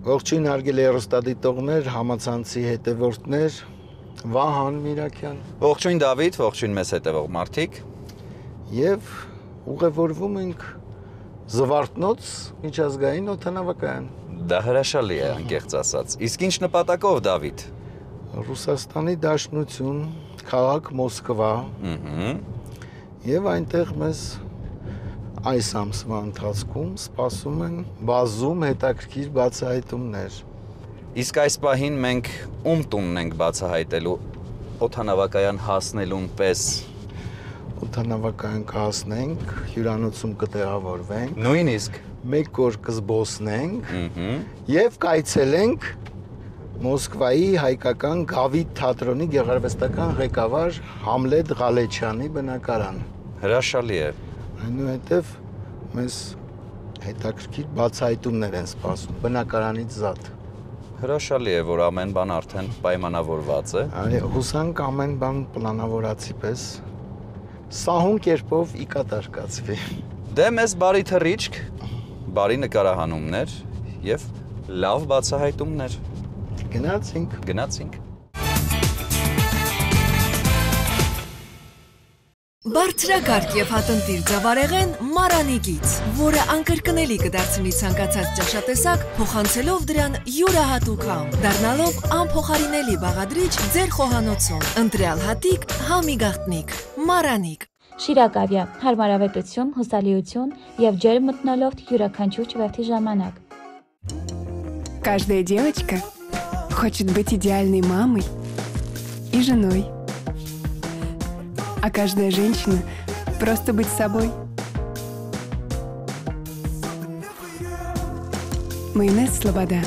Ողջույն հարգելի հեռուստադիտողներ, համացանցի հետևորդներ, Վահան Միրաքյան։ Ողջույն Դավիթ, ողջույն մեզ հետևող մարդիկ։ Եվ ուղևորվում ենք Զվարթնոց միջազգային օդանավակայան։ Դա հրաշալի է, անկեղծ ասած։ Իսկ ինչ նպատակով, Դավիթ։ Ռուսաստանի Դաշնություն, քաղաք Մոսկվա։ Եվ այնտեղ մեզ այս ամսվա ընթացքում սպասում են բազում հետաքրքիր բացահայտումներ։ Իսկ այս պահին մենք ում տունն ենք բացահայտելու օդանավակայան հասնելուն պես։ Օդանավակայան կհասնենք, հյուրանոցում կտեղավորվենք։ Նույնիսկ մեկ օր կզբոսնենք եւ կայցելենք Մոսկվայի հայկական Գավիթ թատրոնի գեղարվեստական ղեկավար Համլետ Ղալեչյանի բնակարան։ Հրաշալի է։ Այնուհետև մեզ հետաքրքիր բացահայտումներ են սպասում բնակարանից զատ։ Հրաշալի է, որ ամեն բան արդեն պայմանավորված է։ Այո, հուսանք ամեն բան պլանավորացի պես սահուն կերպով ի կատար կացվի։ Դե մեզ բարի թռիչք, բարի նկարահանումներ եւ լավ բացահայտումներ։ Գնացինք։ Բարձրակարգ եւ հատնտիր ձավարեղեն Մարանիկից, որը անկրկնելի կդարձնի ցանկացած ճաշատեսակ, փոխանցելով դրան յուրահատուկ համ, դառնալով անփոխարինելի բաղադրիչ ձեր խոհանոցում։ Ընտրյալ հատիկ, համի գաղտնիք, Մարանիկ։ Շիրակավյա, հարմարավետություն, հուսալիություն եւ ջերմ մթնոլորտ յուրաքանչյուր չվերթի ժամանակ։ Каждая девочка хочет быть идеальной мамой и женой. А каждая женщина просто быть собой. Майонез Слобода.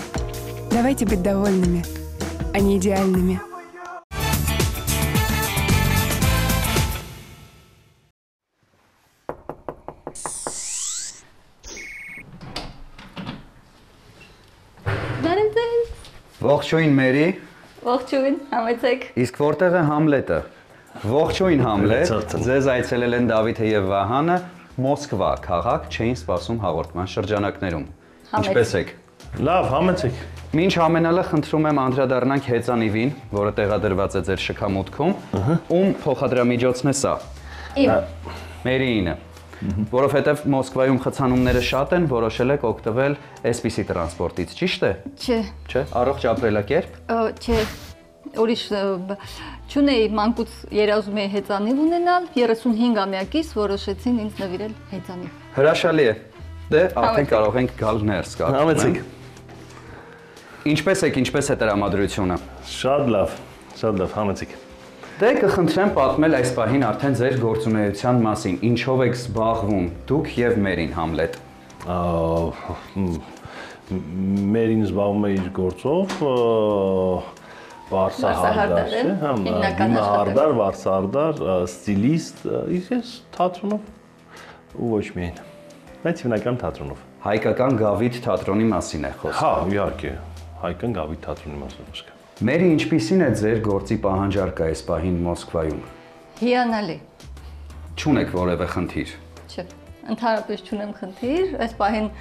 Давайте быть довольными, а не идеальными. Ողջույն Մերի։ Ողջույն, համեցեք։ Իսկ որտեղ է Համլետը։ Ողջույն Համլետ, ձեզ այցելել են Դավիթը եւ Վահանը Մոսկվա քաղաք չէին սպասում հաղորդման շրջանակներում։ Ինչպե՞ս եք։ Լավ, համեցեք։ Մինչ ամենալը խնդրում եմ անդրադառնանք հեծանիվին, որը տեղադրված է ձեր շքամուտքում, ում փոխադրամիջոցն է սա։ Իմ։ Մերիինը։ Որովհետև Մոսկվայում խցանումները շատ են, որոշել եք օգտվել այսպիսի տրանսպորտից, ճիշտ է։ Չէ, առողջ ապրելակերպ։ Չէ, ուրիշ չունեի մանկուց երազում էի հեծանիվ ունենալ, 35-ամյակից որոշեցին ինձ նվիրել հեծանիվ։ Հրաշալի է։ Դե արդեն կարող ենք գալ ներս կա։ Համեցեք։ Ինչպես է տրամադրությունը։ Շատ լավ, համեցեք։ Դե կխնդրեմ պատմել այս պահին արդեն ձեր գործունեության մասին, ինչով եք զբաղվում դուք եւ Մերին Համլետ։ Մերին զբաղվում է իր գործով, վարսահարդար, դիմահարդար, վարսահարդար, ստիլիստ, ես թատրոնով ու ոչ միայն, բայց հիմնական թատրոնով։ Հայկական Գավիթ թատրոնի մասին է խոսքը։ Հա, իհարկե, հայկական Գավիթ թատրոնի մասին խոսքը։ Մերի, ինչպիսին է ձեր գործի պահանջարկը այս պահին Մոսկվայում։ Հիանալի։ Չունեք որևէ խնդիր։ Չէ, ընդհանրապես չունեմ խնդիր, այս պահին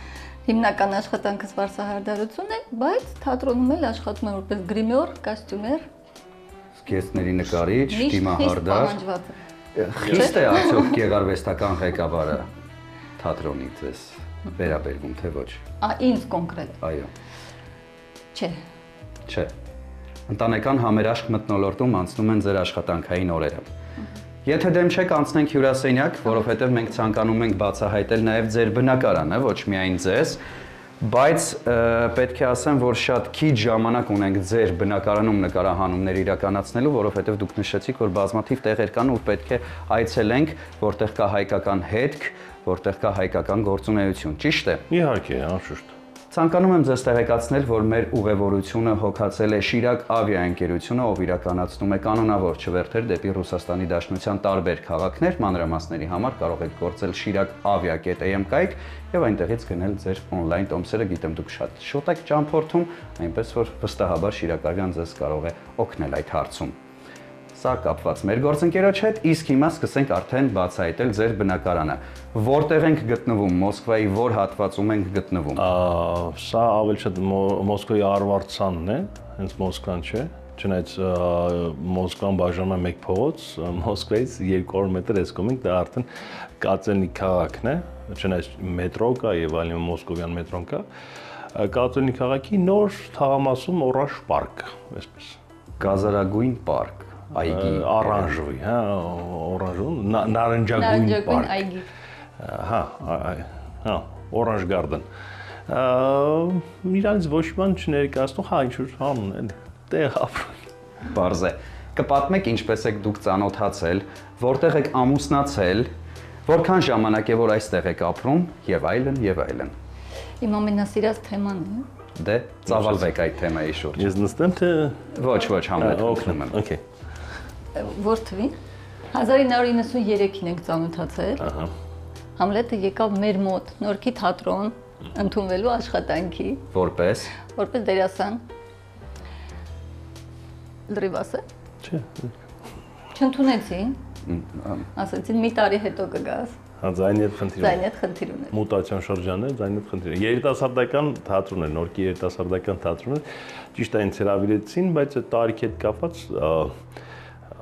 հիմնական աշխատանքս վարսահարդարություն է, բայց թատրոնում էլ աշխատում եմ որպես գրիմյոր, կոստյումեր։ Զգեստների նկարիչ, դիմահարդար։ Խիստ է արդյոք գեղարվեստական ղեկավարը թատրոնի ձեզ վերաբերվում, թե ոչ։ Ինձ կոնկրետ։ Այո։ Չէ։ Ընտանեկան համերաշխ մթնոլորտում անցնում են ձեր աշխատանքային օրերը։ Եթե դեմ չեք, անցնենք հյուրասենյակ, որովհետև մենք ցանկանում ենք բացահայտել նաև ձեր բնակարանը, ոչ միայն ձեզ, բայց պետք է ասեմ, որ շատ քիչ ժամանակ ունենք ձեր բնակարանում նկարահանումներ իրականացնելու, որովհետև դուք նշեցիք, որ բազմաթիվ տեղեր կան, ուր պետք է այցելենք, որտեղ կա հայկական հետք, որտեղ կա հայկական գործունեություն, ճիշտ է։ Իհարկե, անշուշտ։ Ցանկանում եմ ձեզ տեղեկացնել, որ մեր ուղևորությունը հոգացել է Շիրակ ավիաընկերությունը, ով իրականացնում է կանոնավոր չվերթեր դեպի Ռուսաստանի Դաշնության տարբեր քաղաքներ, մանրամասների համար կարող եք գործել Շիրակ avia.am կայք եւ այնտեղից գնել ձեր on-line տոմսերը, գիտեմ դուք շատ շուտ եք ճամփորդում, այնպես որ վստահաբար Շիրակավյան ձեզ կարող է օգնել այդ հարցում։ Սա կապված մեր գործընկերոջ հետ, իսկ հիմա սկսենք արդեն բացահայտել ձեր բնակարանը։ Որտեղ ենք գտնվում, Մոսկվայի որ հատվածում ենք գտնվում։ Սա ավելի շատ Մոսկվայի արվարձանն է, հենց Մոսկվան չէ։ Չնայած Մոսկվան բաժանում է մեկ փողոց, Մոսկվայից 200 մետր այս կողմից դա արդեն Կատենի քաղաքն է, չնայած մետրո կա եւ այլն մոսկովյան մետրոն կա։ Կատենի քաղաքի նոր թաղամասում Օրանժ պարկ, այսպես։ Գազարագույն պարկ, այգի, օրանժովի, հա, օրանժուն, նարնջագույն պարկ։ այգի։ Հա, Օրանժ գարդեն։ Իրանց ոչ ման չներկայացնում, հա, ինչ-որ հանուն էլ տեղ ապրում։ Բարձ է։ Կպատմեք ինչպես եք դուք ծանոթացել, որտեղ եք ամուսնացել, որքան ժամանակ է որ այստեղ եք ապրում եւ այլն եւ այլն։ Իմ ամենասիրած թեման է։ Դե ծավալվեք այդ թեմայի շուրջ։ Ես նստեմ թե Ոչ, Համլետ, օգնում եմ։ Okay։ Որ թվին 1993-ին ենք ծանոթացել։ Ահա։ Համլետը եկավ մեր մոտ Նորքի թատրոն ընդունվելու աշխատանքի։ Որպես դերասան։ Լրիվ ասե։ Չէ։ Չընդունեցին։ Ասացին մի տարի հետո կգաս։ Հա, ձայնի հետ խնդիր ունի։ Ձայնի հետ խնդիր ունի։ Մուտացիոն շրջան է, ձայնի հետ խնդիր։ Երիտասարդական թատրոն է, Նորքի երիտասարդական թատրոն է։ Ճիշտ է, ինձ հրավիրեցին, բայց այդ տարիքի հետ կապված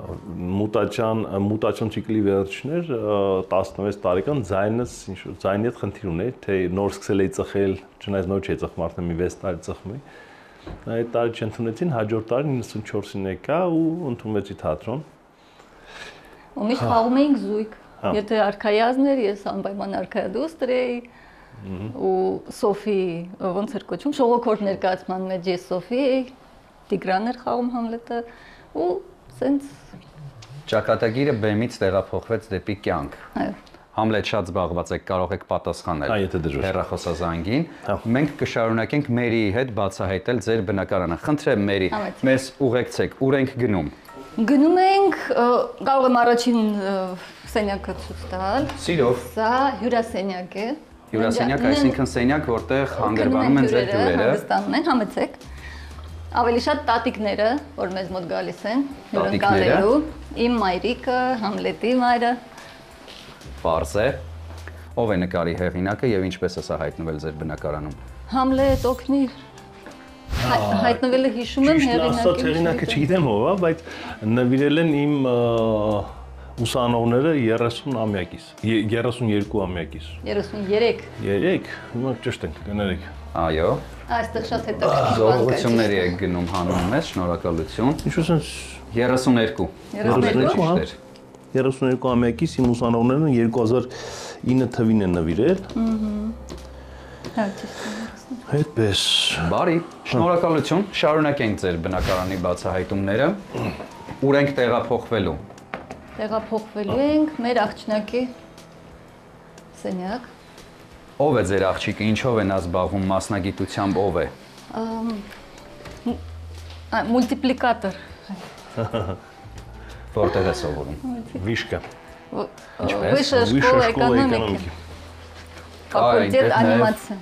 մուտացիոն ցիկլի վերջներ 16 տարեկան ձայնի հետ խնդիր ունի, թե նոր սկսել էի ծխել, չնայած նոր չէի ծխում, արդեն մի 6 տարի ծխում էի։ Այդ տարի չընդունեցին, հաջորդ տարի 94-ին եկա ու ընդունվեցի թատրոն։ Ու միշտ խաղում էինք զույգ։ Եթե արքայազներ, ես անպայման արքայադուստր էի ու Սոֆի ոնց էր կոչվում, ժողովուրդ ներկայացման մեջ ես Սոֆի էի, Տիգրան էր խաղում Համլետը ու սենց ճակատագիրը բեմից տեղափոխվեց դեպի կյանք։ Այո։ Համլետ շատ զբաղված եք, կարող եք պատասխանել հեռախոսազանգին։ Մենք կշարունակենք Մերիի հետ բացահայտել ձեր բնակարանը։ Խնդրեմ Մերի, մեզ ուղեկցեք, ուր ենք գնում։ Գնում ենք, կարող եմ առաջին սենյակը ցույց տալ։ Սիրով։ Սա հյուրասենյակ է։ Հյուրասենյակ, այսինքն սենյակ, որտեղ հանգրվանում են ձեր հյուրերը։ Հանգստանում են, համեցեք։ Ավելի շատ տատիկները, որ մեզ մոտ գալիս են, հյուրընկալելու, իմ մայրիկը, Համլետի մայրը։ Պարզ է։ Ով է նկարի հեղինակը եւ ինչպես է սա հայտնվել ձեր բնակարանում։ Համլետ օգնիր։ Հայտնվելը հիշում եմ հեղինակը չգիտեմ ով է, բայց նվիրել են իմ ուսանողները 30-ամյակից, 32 ամյակից։ 33։ 3, հիմա ճիշտ ենք, կներեք։ Այո։ Այստեղ շատ հետաքրքիր բան կա։ Զողողությունների եք գնում հանուն մեզ, շնորհակալություն։ Ինչու՞ sense 32։ 32, 32 ամյակից իմ ուսանողներն 2009 թվին են նվիրել։ Հա, ճիշտ է։ Այդպես։ Բարի, շնորհակալություն։ Շարունակենք ձեր բնակարանի բացահայտումները։ Ուր ենք տեղափոխվելու։ Տեղափոխվելու ենք մեր աղջնակի սենյակ։ Ով է ձեր աղջիկը, ինչով է նա զբաղվում, մասնագիտությամբ ով է։ Մուլտիպլիկատոր։ Որտեղ է սովորում։ Վիշկա։ Վիշը շկոլա էկոնոմիկա։ Ֆակուլտետ անիմացիա։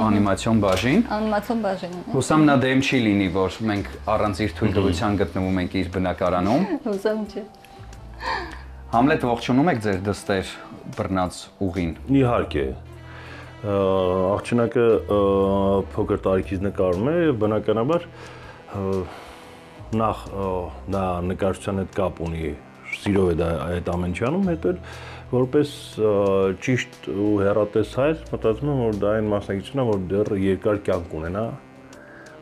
Անիմացիոն բաժին։ Անիմացիոն բաժին։ Հուսամ նա դեմ չի լինի, որ մենք առանց իր թույլտվության գտնվում ենք իր բնակարանում։ Հուսամ չէ։ Համլետ, ողջունում եք ձեր դստեր բռնած ուղին։ Իհարկե։ Աղջնակը փոքր տարիքից նկարում է, բնականաբար նախ նա նկարչության հետ կապ ունի, սիրով է դա այդ ամեն ինչ անում, հետո որպես ճիշտ ու հեռատես հայր մտածում եմ, որ դա այն մասնագիտությունն է, որ դեռ երկար կյանք ունենա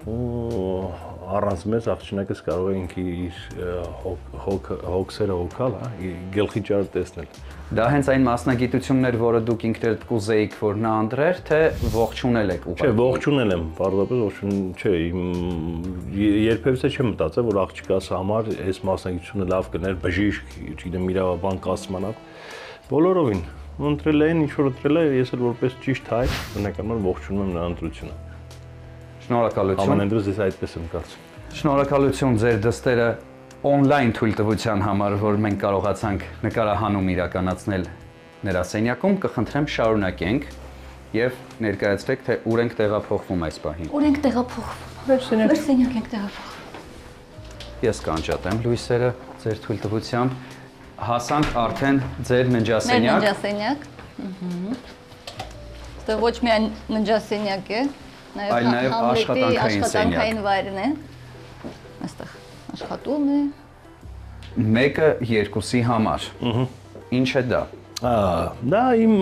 ու առանց մեզ աղջնակս կարող է ինքը իր հոգսերը հոգալ, գլխի ճարը տեսնել։ Դա հենց այն մասնագիտությունն էր, որը դուք ինքներդ կուզեիք, որ նա անդրեր, թե ողջունել եք ուղղակի։ Չէ, ողջունել եմ, պարզապես ողջուն, չէ, երբևէ չեմ մտածել, որ աղջկաս համար այս մասնագիտությունը լավ կներ, բժիշկ, չգիտեմ, իրավաբան, կասմանավ, բոլորովին ընտրել են, ինչ որ ընտրել է, ես էլ որպես ճիշտ հայ, բնականաբար ողջունում եմ նրա ընտրությունը։ Շնորհակալություն։ Ամենայնպես ես այդպես եմ կարծում։ Շնորհակալություն ձեր դստերը on-line թույլտվության համար, որ մենք կարողացանք նկարահանում իրականացնել նրա սենյակում, կխնդրեմ շարունակենք եւ ներկայացրեք, թե ուր ենք տեղափոխվում այս պահին։ Ուր ենք տեղափոխվում։ Մեր սենյակ ենք տեղափոխվում։ Ես կանջատեմ լույսերը։ Ձեր թույլտվությամբ հասանք արդեն ձեր Մեր ննջասենյակ։ ննջասենյակ։ Ստեղ ոչ միայն ննջասենյակ է, Այլ նաև աշխատանքային վայրն է։ Այստեղ աշխատում է։ Մեկը երկուսի համար։ Ինչ է դա։ Դա իմ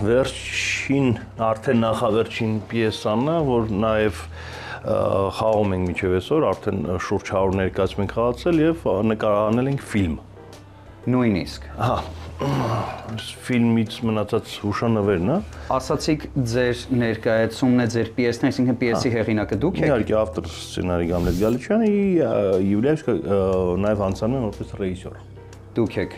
վերջին, արդեն նախավերջին պիեսան է, որ նաև խաղում ենք մինչև այսօր, արդեն շուրջ 100 ներկայացում ենք խաղացել եւ նկարահանել ենք ֆիլմ։ Նույնիսկ։ Ֆիլմից մնացած հուշանվերն է։ Ասացիք ձեր ներկայացումն է ձեր պիեսն է, այսինքն պիեսի հեղինակը դուք եք։ Իհարկե ավտոր սցենարի Գամլետ Գալիչյանը, Յուլիա նաև անցանում է որպես ռեժիսոր։ Դուք եք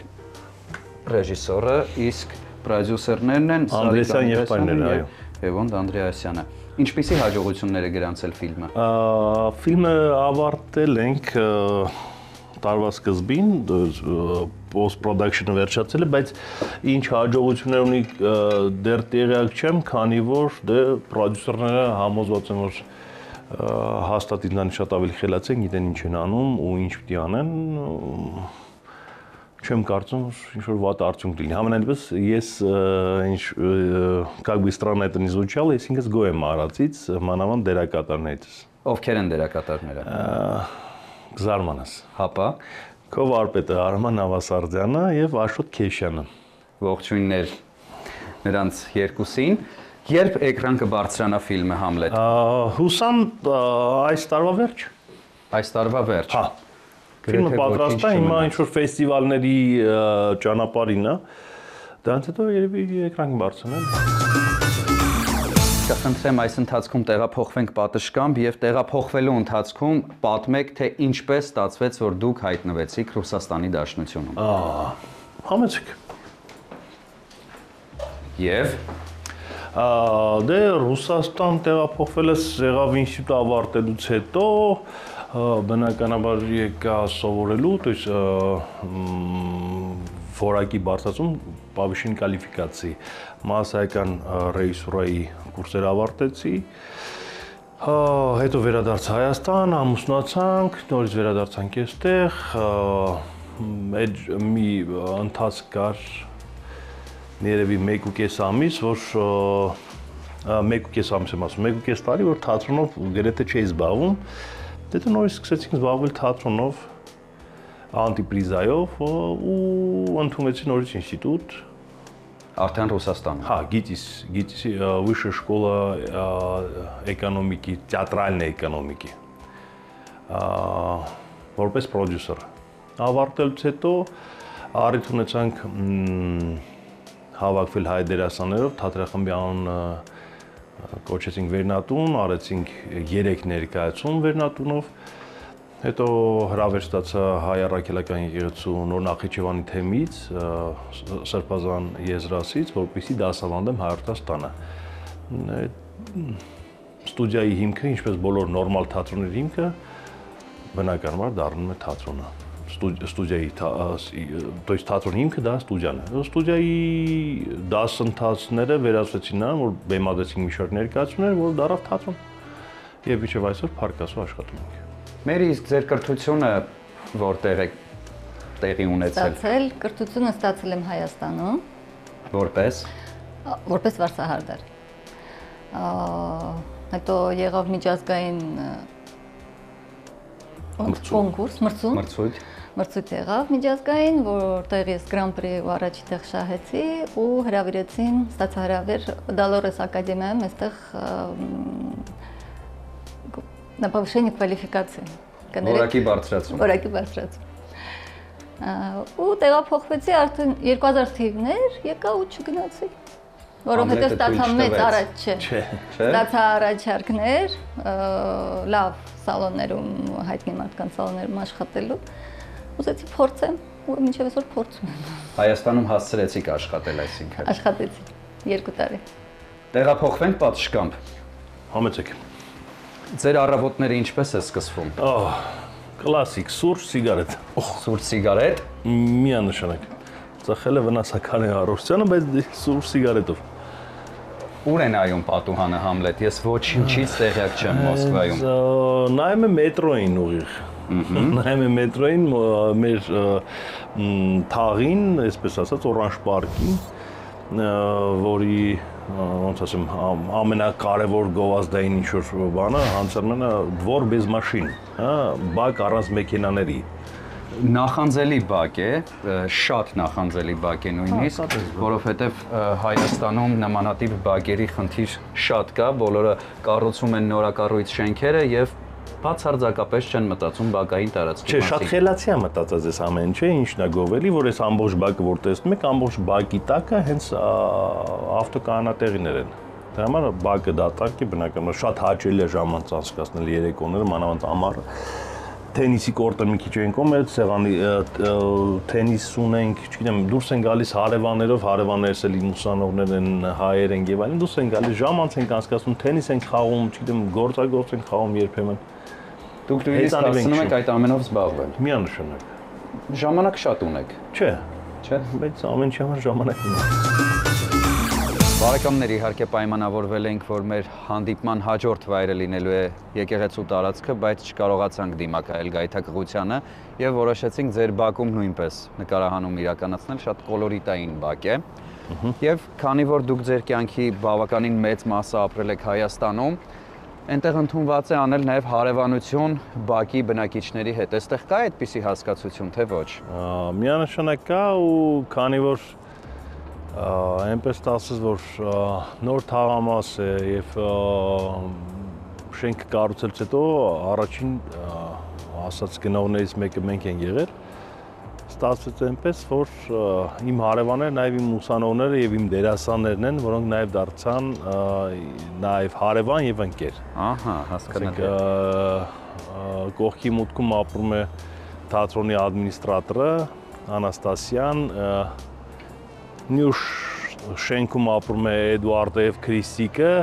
ռեժիսորը, իսկ պրոդյուսերներն են Անդրեասյան եղբայրները, այո։ Եվոնդ Անդրեասյանը։ Ինչպիսի հաջողություններ է գրանցել ֆիլմը։ Ֆիլմը ավարտել ենք տարվա սկզբին, post production-ը վերջացել է, բայց ինչ հաջողություններ ունի դեռ տեղյակ չեմ, քանի որ պրոդյուսերները համոզված են, որ հաստատ ինձանից շատ ավելի խելաց են, գիտեն ինչ են անում ու ինչ պիտի անեն, չեմ կարծում, որ ինչ-որ վատ արդյունք լինի։ Համենայնիվս ես как бы странно это ни звучало, ես ինքս գոհ եմ արածից, մանավանդ դերակատարներից։ Ովքեր են դերակատարները։ Զարմանաս։ Հապա։ Քո վարպետը Արման Նավասարդյանը եւ Աշոտ Քեշյանը։ Ողջույններ նրանց երկուսին։ Երբ էկրան կբարձրանա ֆիլմը Համլետ։ Հուսամ այս տարվա վերջ։ Այս տարվա վերջ։ Հա։ Ֆիլմը պատրաստ է, հիմա ինչ-որ ֆեստիվալների ճանապարհին է։ Դրանից հետո երևի էկրան կբարձրանա։ Կխնդրեմ այս ընթացքում տեղափոխվենք պատշգամբ եւ տեղափոխվելու ընթացքում պատմեք, թե ինչպես ստացվեց, որ դուք հայտնվեցիք Ռուսաստանի Դաշնությունում։ Համեցեք։ Եվ դե Ռուսաստան տեղափոխվել ես եղավ ինստիտուտ ավարտելուց հետո, բնականաբար եկա սովորելու, то есть որակի բարձրացում повышение կվալիֆիկացիի, մասսայական ռեժիսուրայի կուրսեր ավարտեցի, հետո վերադարձա Հայաստան, ամուսնացանք, նորից վերադարձանք այստեղ, այդ մի ընթացք կար երևի 1.5 ամիս, որ 1.5 ամիս եմ ասում, 1.5 տարի, որ թատրոնով գրեթե չէի զբաղվում, հետո նորից սկսեցինք զբաղվել թատրոնով, անտիպրիզայով ու ընդունվեցի նորից ինստիտուտ։ Արդեն Ռուսաստանում։ Հա, ГИТИС, Высшая школа экономики, театральной экономики։ Որպես պրոդյուսեր։ Ավարտելուց հետո առիթ ունեցանք հավաքվել հայ դերասաններով, թատրախմբի անուն կոչեցինք Վերնատուն, արեցինք 3 ներկայացում Վերնատունով, հետո հրավեր ստացա Հայ առաքելական եկեղեցու Նոր Նախիջևանի թեմից, Սրբազան եզրասից, որպեսզի դասավանդեմ Հայաստանը։ Ստուդիայի հիմքը, ինչպես բոլոր նորմալ թատրոնների հիմքը, բնականաբար դառնում է թատրոնը։ Ստուդիայի, то есть թատրոնի հիմքը դա ստուդիան է։ Ստուդիայի դասընթացները վերածվեցին նրան, որ բեմադրեցինք մի շարք ներկայացումներ, որ դառավ թատրոն։ Եվ իջև այսօր փառքասու աշխատում ենք։ Մեր իսկ ձեր կրթությունը որտեղ է տեղի ունեցել։ Ստացել, կրթությունը ստացել եմ Հայաստանում։ Որպես վարսահարդար։ Հետո եղավ միջազգային կոնկուրս, մրցույթ եղավ միջազգային, որտեղ ես Grand Prix ու առաջի տեղ շահեցի ու հրավիրեցին, ստացա հրավեր Dolores Ակադեմիայում, այստեղ на повышение квалификации։ Որակի բարձրացում։ Ու տեղափոխվեցի արդեն 2000 թիվներ, եկա ու չգնացի։ Որովհետև ստացա մեծ առաջ չէ։ Ստացա առաջարկներ, լավ սալոններում, հայտնի մարդկանց սալոններում աշխատելու։ Ուզեցի փորձեմ ու մինչև այսօր փորձում եմ։ Հայաստանում հասցրեցիք աշխատել, այսինքն։ Աշխատեցի 2 տարի։ Տեղափոխվենք պատշգամբ։ Համեցեք։ Ձեր առավոտները ինչպես է սկսվում։ Կլասիկ, սուրճ, սիգարետ։ Սուրճ, սիգարետ։ Միանշանակ։ Ծխել է վնասական է առողջությանը, բայց սուրճ սիգարետով։ Ուր է նայում պատուհանը Համլետ։ Ես ոչինչից տեղյակ չեմ Մոսկվայում։ Նայում եմ մետրոյին ուղիղ։ նայում եմ մետրոյին, մեր թաղին, այսպես ասած, Orange Park-ին, որի ոնց ասեմ, ամենակարևոր գովազդային ինչ-որ բանը հանցարմանը դվոր без машин, բակ առանց մեքենաների։ Նախանձելի բակ է, շատ նախանձելի բակ է նույնիսկ, որովհետև Հայաստանում նմանատիպ բակերի խնդիր շատ կա, բոլորը կառուցում են նորակառույց շենքերը եւ բացարձակապես չեն մտածում բակային տարածքի մասին։ Չէ, շատ խելացի է մտածած այս ամեն ինչը, ինչն է գովելի, որ այս ամբողջ բակը որ տեսնում եք, ամբողջ բակի տակը հենց ավտոկանատեղիներ են։ Դրա համար բակը դատարկ է բնականաբար շատ հաճելի է ժամանց անցկացնել երեկոները, մանավանդ ամառը։ Թենիսի կորտը մի քիչ ենք ում, սեղանի թենիս ունենք, չգիտեմ, դուրս են գալիս հարևաններով, հարևաններս էլ ուսանողներ են, հայեր են եւ այլն, դուրս են գալիս, ժամանց ենք անցկացնում, թենիս ենք խաղում, չգիտեմ, գործագործ ենք խաղում երբեմն։ Դուք նույնիսկ հասցնում եք այդ ամենով զբաղվել։ Միանշանակ։ Ժամանակ շատ ունեք։ Չէ, բայց ամեն ինչ համար ժամանակ ունենք։ Բարեկամներ, իհարկե պայմանավորվել ենք, որ մեր հանդիպման հաջորդ վայրը լինելու է եկեղեցու տարածքը, բայց չկարողացանք դիմակայել գայթակղությանը եւ որոշեցինք ձեր բակում նույնպես նկարահանում իրականացնել, շատ կոլորիտային բակ է։ Եվ քանի որ դուք ձեր կյանքի բավականին մեծ մասը ապրել եք Հայաստանում, այնտեղ ընդունված է անել նաև հարևանություն բակի բնակիչների հետ։ Այստեղ կա այդպիսի հասկացություն, թե ոչ։ Միանշանակ կա ու քանի որ այնպես ասած որ նոր թաղամաս է եւ շենքը կառուցելուց հետո առաջին ասած գնողներից մեկը մենք ենք եղել, ստացվեց այնպես որ իմ հարևանները նաեւ իմ ուսանողները եւ իմ դերասաններն են, որոնք նաեւ դարձան նաեւ հարևան եւ ընկեր։ Ահա, հասկանալի։ Կողքի մուտքում ապրում է թատրոնի ադմինիստրատորը Անաստասյան, Նյուշ շենքում ապրում է Էդուարդը եւ Քրիստիկը,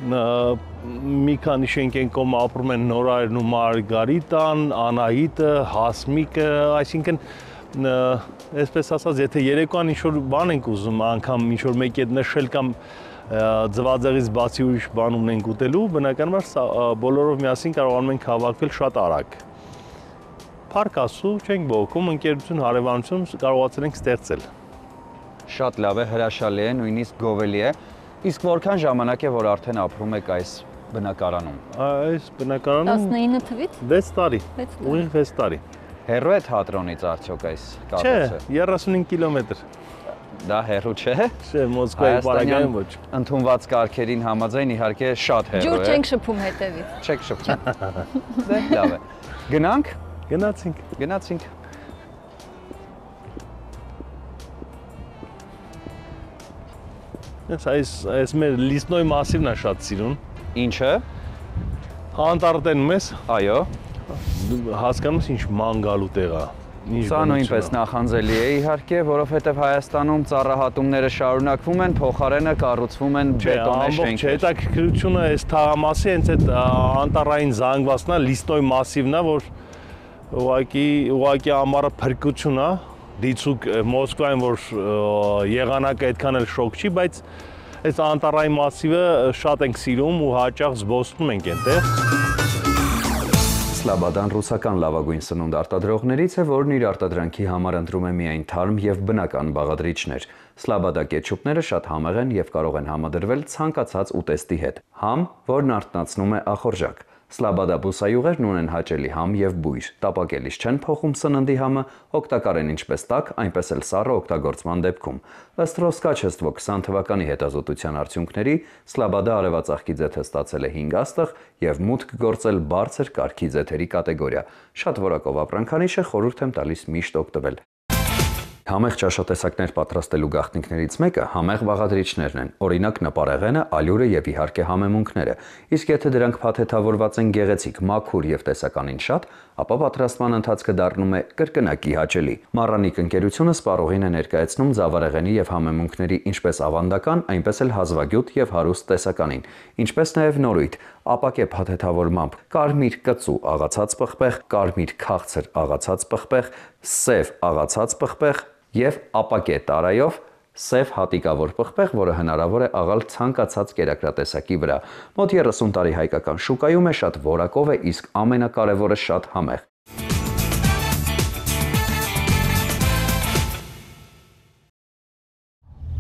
մի քանի շենքեն կողմ ապրում են Նորայրն ու Մարգարիտան, Անահիտը, Հասմիկը, այսինքն այսպես ասած, եթե երեկոյան ինչ-որ բան ենք ուզում, անգամ ինչ-որ մեկի հետ նշել կամ ձվածեղից բացի ուրիշ բան ունենք ուտելու, բնականաբար բոլորով միասին կարողանում ենք հավաքվել շատ արագ։ Փառք Աստծո, չենք բողոքում, ընկերություն, հարևանություն կարողացել ենք ստեղծել։ Շատ լավ է, հրաշալի է, նույնիսկ գովելի է։ Իսկ որքան ժամանակ է, որ արդեն ապրում եք այս բնակարանում։ Այս բնակարանում 19 թվից 6 տարի։ Ուղիղ 6 տարի։ Հեռու է թատրոնից արդյոք այս կառույցը։ Չէ, 35 կիլոմետր։ Դա հեռու չէ։ Չէ, Մոսկվայի պարագայում ոչ։ Ընդունված կարգերին համաձայն իհարկե շատ հեռու է։ Ջուր չենք շփում հետևից։ Չեք շփում։ Դե լավ է։ Գնանք։ Գնացինք։ Այս մեր լիսնոյ մասիվն է շատ սիրուն։ Ինչը։ Անտառտեն մեզ։ Այո։ Հասկանում ես ինչ ման գալու տեղ է։ Սա նույնպես նախանձելի է իհարկե, որովհետև Հայաստանում ծառահատումները շարունակվում են, փոխարենը կառուցվում են բետոնե շենքեր։ Հետաքրքրությունը այս թաղամասի հենց այդ անտառային զանգվածն է, լիսնոյ մասիվն է, որ ուղղակի ամառը փրկություն է, դիցուկ Մոսկվայում, որ եղանակը այդքան էլ շոկ չի, բայց այս անտառային մասիվը շատ ենք սիրում ու հաճախ զբոսնում ենք այնտեղ։ Սլաբադան ռուսական լավագույն սնունդ արտադրողներից է, որն իր արտադրանքի համար ընտրում է միայն թարմ եւ բնական բաղադրիչներ։ Սլաբադա կետչուպները շատ համեղ են եւ կարող են համադրվել ցանկացած ուտեստի հետ։ Համ, որն արթնացնում է ախորժակ։ Սլաբադա բուսայուղերն ունեն հաճելի համ եւ բույր, տապակելիս չեն փոխում սննդի համը, օգտակար են ինչպես տաք, այնպես էլ սառը օգտագործման դեպքում։ Ըստ Ռոսկաչեստվո 20 թվականի հետազոտության արդյունքների, Սլաբադա արևածաղկի ձեթը ստացել է 5 աստղ եւ մուտք գործել բարձր կարգի ձեթերի կատեգորիա։ Շատ որակով ապրանքանիշ է, խորհուրդ եմ տալիս միշտ օգտվել։ Համեղ ճաշատեսակներ պատրաստելու գաղտնիքներից մեկը համեղ բաղադրիչներն են, օրինակ նպարեղենը, ալյուրը եւ իհարկե համեմունքները։ Իսկ եթե դրանք փաթեթավորված են գեղեցիկ, մաքուր եւ տեսականին շատ, ապա պատրաստման ընթացքը դառնում է կրկնակի հաճելի։ Մառանիկ ընկերությունը սպառողին է ներկայացնում ձավարեղենի եւ համեմունքների ինչպես ավանդական, այնպես էլ հազվագյուտ եւ հարուստ տեսականին, ինչպես նաեւ նորույթ, ապակե փաթեթավորմամբ, կարմիր կծու աղացած պղպեղ, կարմիր քաղցր աղացած պղպեղ, սև աղացած պղպեղ եւ ապակե տարայով սև հատիկավոր պղպեղ, որը հնարավոր է աղալ ցանկացած կերակրատեսակի վրա։ Մոտ 30 տարի հայկական շուկայում է, շատ որակով է, իսկ ամենակարևորը շատ համեղ։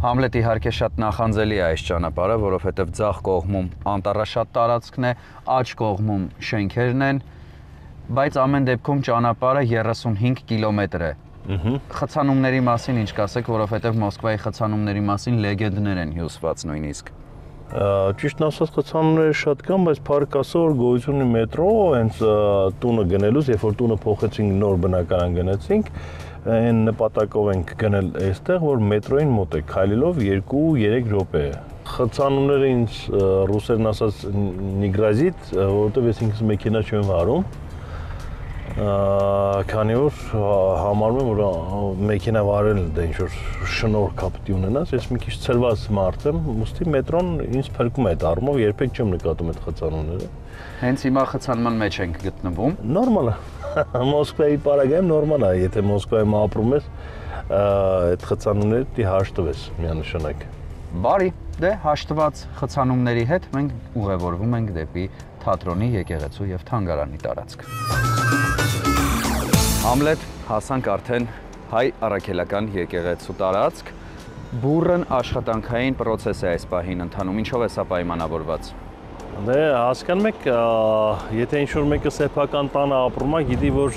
Համլետ իհարկե շատ նախանձելի է այս ճանապարհը, որովհետև ձախ կողմում անտառաշատ տարածքն է, աջ կողմում շենքերն են, բայց ամեն դեպքում ճանապարհը 35 կիլոմետր է։ Խցանումների մասին ինչ կասեք, որովհետև Մոսկվայի խցանումների մասին լեգենդներ են հյուսված նույնիսկ։ Ճիշտն ասած խցանումները շատ կան, բայց փառք Աստծո որ գոյություն ունի մետրո, հենց տունը գնելուց, երբ որ տունը փոխեցինք, նոր բնակարան գնացինք, այն նպատակով ենք գնել այստեղ, որ մետրոին մոտ է, քայլելով 2-3 րոպե։ Խցանումները ինձ ռուսերեն ասած նիգրազիտ, որովհետև ես ինքս մեքենա չեմ վարում, քանի որ համարում եմ, որ մեքենա վարելը դա ինչ-որ շնորհք ապտի ունենաս, ես մի քիչ ցրված մարդ եմ, ուստի մետրոն ինձ փրկում է այդ առումով, երբեք չեմ նկատում այդ խցանումները։ Հենց հիմա խցանման մեջ ենք գտնվում։ Նորմալ է։ Մոսկվայի պարագայում նորմալ է, եթե Մոսկվայում ապրում ես, այդ խցանումները դի հաշտվես միանշանակ։ Բարի, դե հաշտված խցանումների հետ մենք ուղևորվում ենք դեպի թատրոնի, եկեղեցու եւ թանգարանի տարածք։ Համլետ, հասանք արդեն հայ առաքելական եկեղեցու տարածք։ Բուրըն աշխատանքային process է այս պահին ընթանում, ինչով է սա պայմանավորված։ Դե հասկանում եք, եթե ինչ-որ մեկը սեփական տանը ապրում է, գիտի որ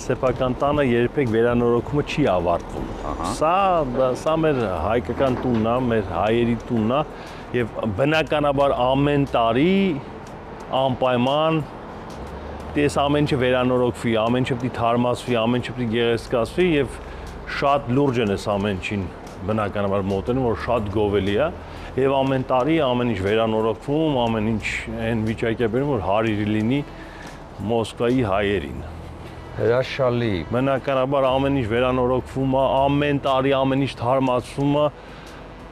սեփական տանը երբեք վերանորոգումը չի ավարտվում։ Սա մեր հայկական տունն է, մեր հայերի տունն է եւ բնականաբար ամեն տարի անպայման դες ամեն ինչը վերանորոգվի, ամեն ինչը պիտի թարմացվի, ամեն ինչը պիտի գեղեցկացվի եւ շատ լուրջ են այս ամեն ինչին բնականաբար մոտենում, որ շատ գովելի է եւ ամեն տարի ամեն ինչ վերանորոգվում, ամեն ինչ այն վիճակի է բերում, որ հարիր լինի Մոսկվայի հայերին։ Հրաշալի։ Բնականաբար ամեն ինչ վերանորոգվում է, ամեն տարի ամեն ինչ թարմացվում է։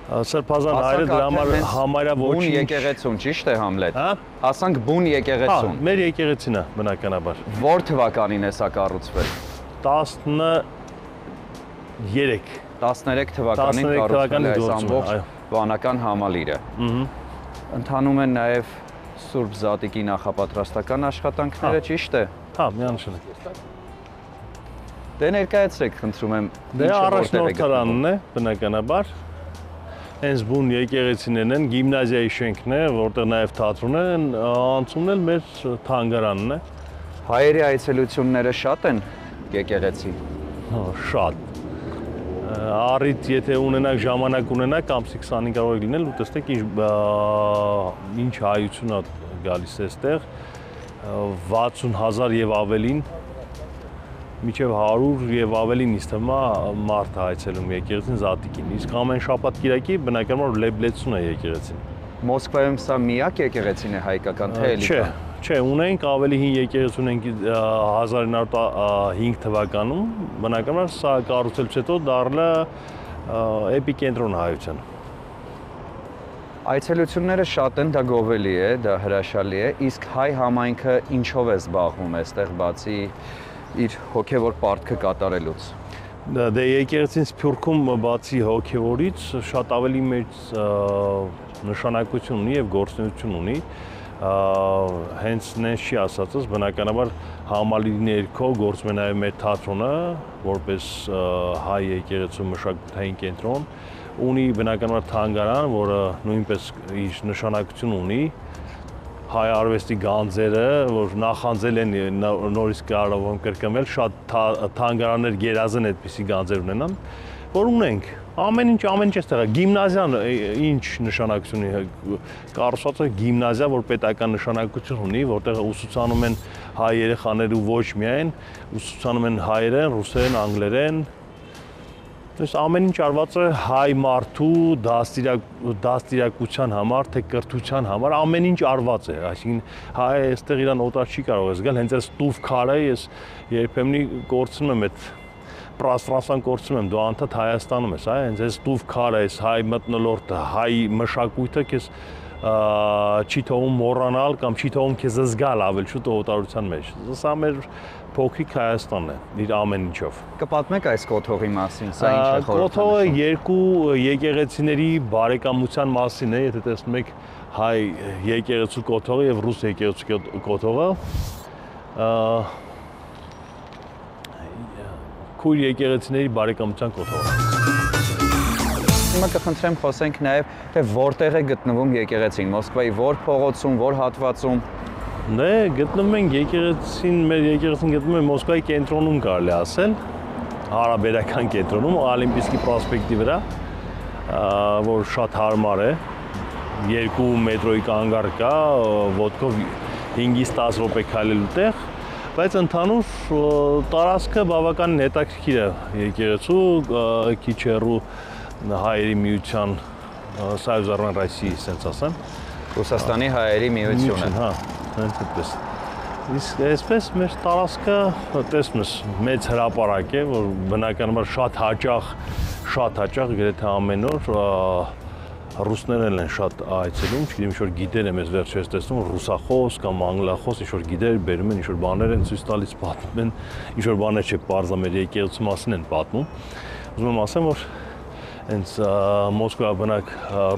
Սրբազան հայրը դրա համար համարյա ոչինչ։ Բուն եկեղեցուն, ճիշտ է Համլետ։ Հա։ Ասանք բուն եկեղեցուն։ Հա, մեր եկեղեցին է բնականաբար։ Որ թվականին է սա կառուցվել։ 13 թվականին կառուցվել է այս ամբողջ վանական համալիրը։ Ընթանում են նաև Սուրբ Զատիկի նախապատրաստական աշխատանքները, ճիշտ է։ Հա, միանշանակ։ Դե ներկայացրեք, խնդրում եմ, Դե առաջնորդարանն է բնականաբար։ Հենց բուն եկեղեցիներն են, գիմնազիայի շենքն է, որտեղ նաև թատրոնն է, անցումն էլ մեր թանգարանն է։ Հայերի այցելությունները շատ են եկեղեցի։ Հա, շատ։ Առիթ եթե ունենաք, ժամանակ ունենաք, ամսի 20-ին կարող եք լինել ու տեսնեք ինչ հայություն է գալիս այստեղ, 60,000 եւ ավելին, մինչև 100 եւ ավելին ինձ թվում է մարդ այցելում եկեղեցին Զատիկին։ Իսկ ամեն շաբաթ կիրակի բնականաբար լեբլեցուն է եկեղեցին։ Մոսկվայում սա միակ եկեղեցին է հայկական, թե էլի կա։ Չէ, ունենք ավելի հին եկեղեցի ունենք 1905 թվականում, բնականաբար սա կառուցելուց հետո դառել է էպիկենտրոն հայության։ Այցելությունները շատ են, դա գովելի է, դա հրաշալի է, իսկ հայ համայնքը ինչով է զբաղվում այստեղ բացի իր հոգևոր պարտքը կատարելուց։ Դե եկեղեցին Սփյուռքում բացի հոգևորից շատ ավելի մեծ նշանակություն ունի եւ գործունեություն ունի։ Հենց նենց չի ասածս, բնականաբար համալիրի ներքո գործում է նաեւ մեր թատրոնը, որպես հայ եկեղեցու մշակութային կենտրոն, ունի բնականաբար թանգարան, որը նույնպես իր նշանակություն ունի։ Հայ արվեստի գանձերը, որ նախանձել են նորից կարող եմ կրկնվել, շատ թանգարաններ գերազան այդպիսի գանձեր ունենան, որ ունենք։ Ամեն ինչ այստեղ է։ Գիմնազիան ինչ նշանակություն ունի, կառուցված է գիմնազիա, որ պետական նշանակություն ունի, որտեղ ուսուցանում են հայ երեխաները ու ոչ միայն, ուսուցանում են հայերեն, ռուսերեն, անգլերեն։ Այս ամեն ինչ արված է հայ մարդու դաստիարակության համար, թե կրթության համար, ամեն ինչ արված է, այսինքն հայ այստեղ իրան օտար չի կարող զգալ, հենց այս տուֆ քարը ես երբեմնի կորցնում եմ այդ պրաստրանսան կորցնում եմ, դու անդադ Հայաստանում ես, հենց այս տուֆ քարը, այս հայ մթնոլորտը, հայ մշակույթը քեզ չի թողում մոռանալ կամ չի թողում քեզ զգալ ավելի շուտ օտարության մեջ։ Սա մեր փոքրիկ Հայաստանն է, իր ամեն ինչով։ Կպատմեք այս կոթողի մասին, սա ինչ է խորհրդանշում։ Կոթողը երկու եկեղեցիների բարեկամության մասին է, եթե տեսնում եք հայ եկեղեցու կոթողը եւ ռուս եկեղեցու կոթողը։ Քույր եկեղեցիների բարեկամության կոթողը։ Հիմա կխնդրեմ խոսենք նաև թե որտեղ է գտնվում եկեղեցին, Մոսկվայի որ փողոցում, որ հատվածում։ Դե գտնվում ենք եկեղեցին, մեր եկեղեցին գտնվում է Մոսկվայի կենտրոնում կարելի ասել, հարաբերական կենտրոնում, Օլիմպիական պրոսպեկտի վրա, որ շատ հարմար է, 2 մետրոյի կանգառ կա, ոտքով 5-ից 10 րոպե քայլելու տեղ, բայց ընդհանուր տարածքը բավականին հետաքրքիր է եկեղեցու, քիչ հեռու հայերի միության Սայուզարման Ռոսիայի, ասենց ասեմ, Ռուսաստանի հայերի միությունը։ Հա, հենց այդպես։ Իսկ այսպես մեր տարածքը տեսնում ես մեծ հրապարակ է, որ բնականաբար շատ հաճախ գրեթե ամեն օր ռուսներն են շատ այցելում, չգիտեմ ինչ-որ գիդեր եմ ես վերջերս տեսնում, ռուսախոս կամ անգլախոս ինչ-որ գիդեր բերում են, ինչ-որ բաներ են ցույց տալիս, պատմում են, ինչ-որ բաներ չէ, պարզա մեր եկեղեցու մասին են պատմում։ Ուզում եմ ասեմ, որ հենց Մոսկվա բնակ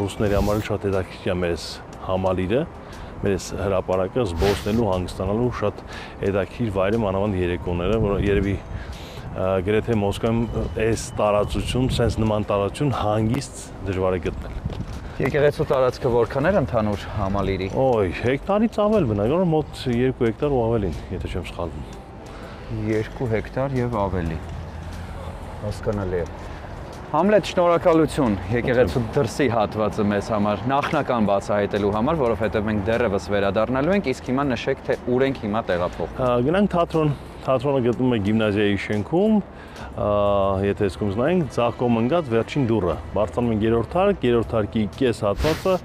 ռուսների համար շատ հետաքրքիր է մեր համալիրը, մեր հրապարակը զբոսնելու, հանգստանալու շատ հետաքրքիր վայր է, մանավանդ երեկոները, որ երևի գրեթե Մոսկվայում այս տարածություն, sense նման տարածություն հանգիստ դժվար է գտնել։ Եկեղեցու տարածքը որքան էր ընդհանուր համալիրի։ Օй, հեկտարից ավել բնականաբար մոտ 2 հեկտար ու ավելին, եթե չեմ սխալվում։ 2 հեկտար եւ ավելի։ Հասկանալի է։ Համլետ, շնորհակալություն եկեղեցու դրսի հատվածը մեզ համար նախնական բացահայտելու համար, որովհետեւ մենք դեռևս վերադառնալու ենք, իսկ հիմա նշեք, թե ուր ենք հիմա տեղափոխվում։ Գնանք թատրոն։ Թատրոնը գտնվում է գիմնազիայի շենքում, եթե այսքան նայենք, ձախ կողմ ընկած վերջին դուռը։ Բարձրանում ենք 3-րդ հարկ, 3-րդ հարկի կես հատվածը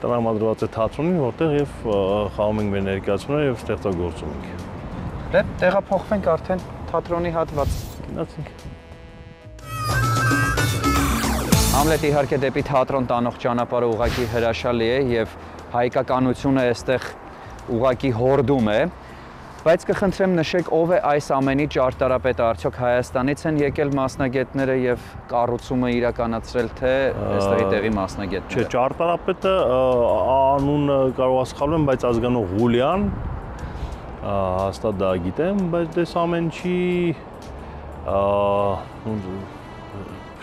տրամադրված է թատրոնին, որտեղ եւ խաղում ենք մեր ներկայացումները եւ ստեղծագործում ենք։ Դե տեղափոխվենք արդեն թատրոնի հատված։ Գնացինք։ Համլետ իհարկե դեպի թատրոն տանող ճանապարհը ուղղակի հրաշալի է եւ հայկականությունը այստեղ ուղղակի հորդում է։ Բայց կխնդրեմ նշեք ով է այս ամենի ճարտարապետը, արդյոք Հայաստանից են եկել մասնագետները եւ կառուցումը իրականացրել, թե այստեղի տեղի մասնագետները։ Չէ, ճարտարապետը անունը կարող ասխալեմ, բայց ազգանունը Ղուլյան, հաստատ դա գիտեմ, բայց դες ամեն ինչի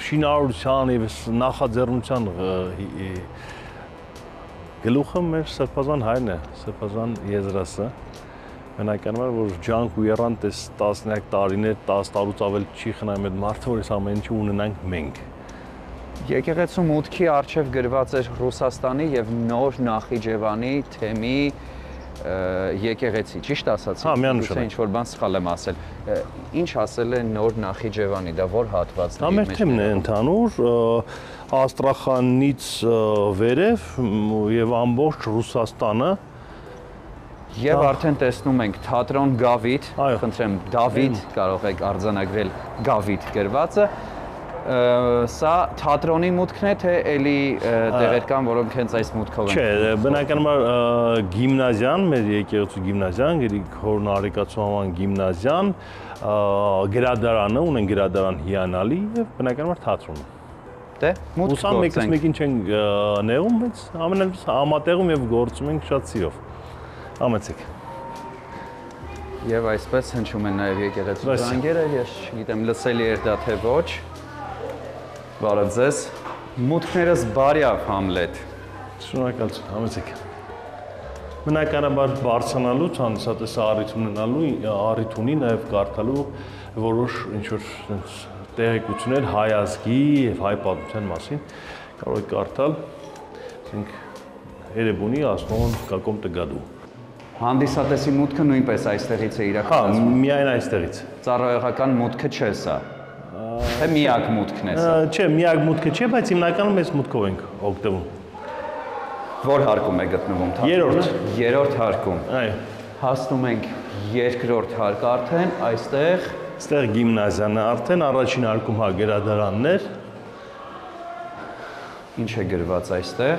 շինարարության եւ նախաձեռնության գլուխը մեր Սրբազան հայրն է, Սրբազան Եզրասը։ Բնականաբար որ ջանք ու երան տես 10 տարիներ, 10 տարուց ավել չի խնայում այդ մարդը, որ այս ամեն ինչը ունենանք մենք։ Եկեղեցու մուտքի առջև գրված էր Ռուսաստանի եւ Նոր Նախիջևանի թեմի եկեղեցի, ճիշտ ասացի։ Հա, միանշանակ։ Ինչ որ բան սխալ եմ ասել։ Ինչ ասել է Նոր Նախիջևանի, դա որ հատվածն է։ Դա մեր թեմն է ընդհանուր, Աստրախանից վերև եւ ամբողջ Ռուսաստանը։ Եվ արդեն տեսնում ենք թատրոն Գավիթ, խնդրեմ Դավիթ, կարող եք արձանագրել Գավիթ գրվածը։ Սա թատրոնի մուտքն է, թե էլի տեղեր կան, որոնք հենց այս մուտքով են։ Չէ, բնականաբար գիմնազիան, մեր եկեղեցու գիմնազիան, Հոր Նարեկացուհաման գիմնազիան, գրադարանը, ունեն գրադարան հիանալի եւ բնականաբար թատրոնը։ Դե մուտք գործենք։ Ուսան մեկին չենք նեղում, բայց ամենևս համատեղում եւ գործում ենք շատ սիրով։ Ամեցեք։ Եվ այսպես հնչում են նաև եկեղեցու զանգերը, ես չգիտեմ լսելի էր դա թե ոչ։ Բարև ձեզ։ Մուտքներս բարյավ Համլետ։ Շնորհակալություն, ամեցեք։ Բնականաբար բարձրանալու, ցանցատես առիթ ունի նաև կարդալու որոշ ինչ-որ տեղեկություններ հայ ազգի եւ հայ պատմության մասին կարող եք կարդալ, ասենք Երևանի Ասմոն Կակոմ Տգադու։ Հանդիսատեսի մուտքը նույնպես այստեղից է իրականացվում։ Հա, միայն այստեղից։ Ծառայողական մուտքը չէ սա։ Թե միակ մուտքն է սա։ Չէ, միակ մուտքը չէ, բայց հիմնականում այս մուտքով ենք օգտվում։ Որ հարկում է գտնվում թատրոնը։ Երրորդ հարկում։ Այո։ Հասնում ենք երկրորդ հարկ արդեն, այստեղ գիմնազիան է արդեն, առաջին հարկում հա գրադարաններ։ Ինչ է գրված այստեղ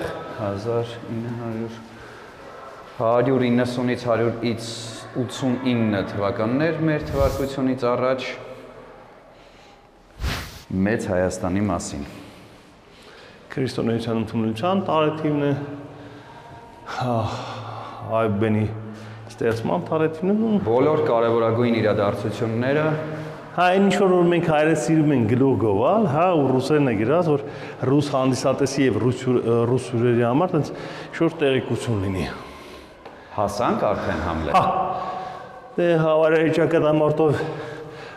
190-ից 189 թվականներ մեր թվարկությունից առաջ Մեծ Հայաստանի մասին։ Քրիստոնեության ընդունության տարեթիվն է, Այբենի ստեղծման տարեթիվն է։ Բոլոր կարևորագույն իրադարձությունները Հա, ինչ որ մենք հայերեն սիրում ենք գլուխ գովալ, հա, ու ռուսերեն է գրած, որ ռուս հանդիսատեսի եւ ռուս հյուրերի համար տենց շուտ տեղեկություն լինի։ Հասանք արդեն Համլետ։ Հա։ Դե հավարի ճակատամարտով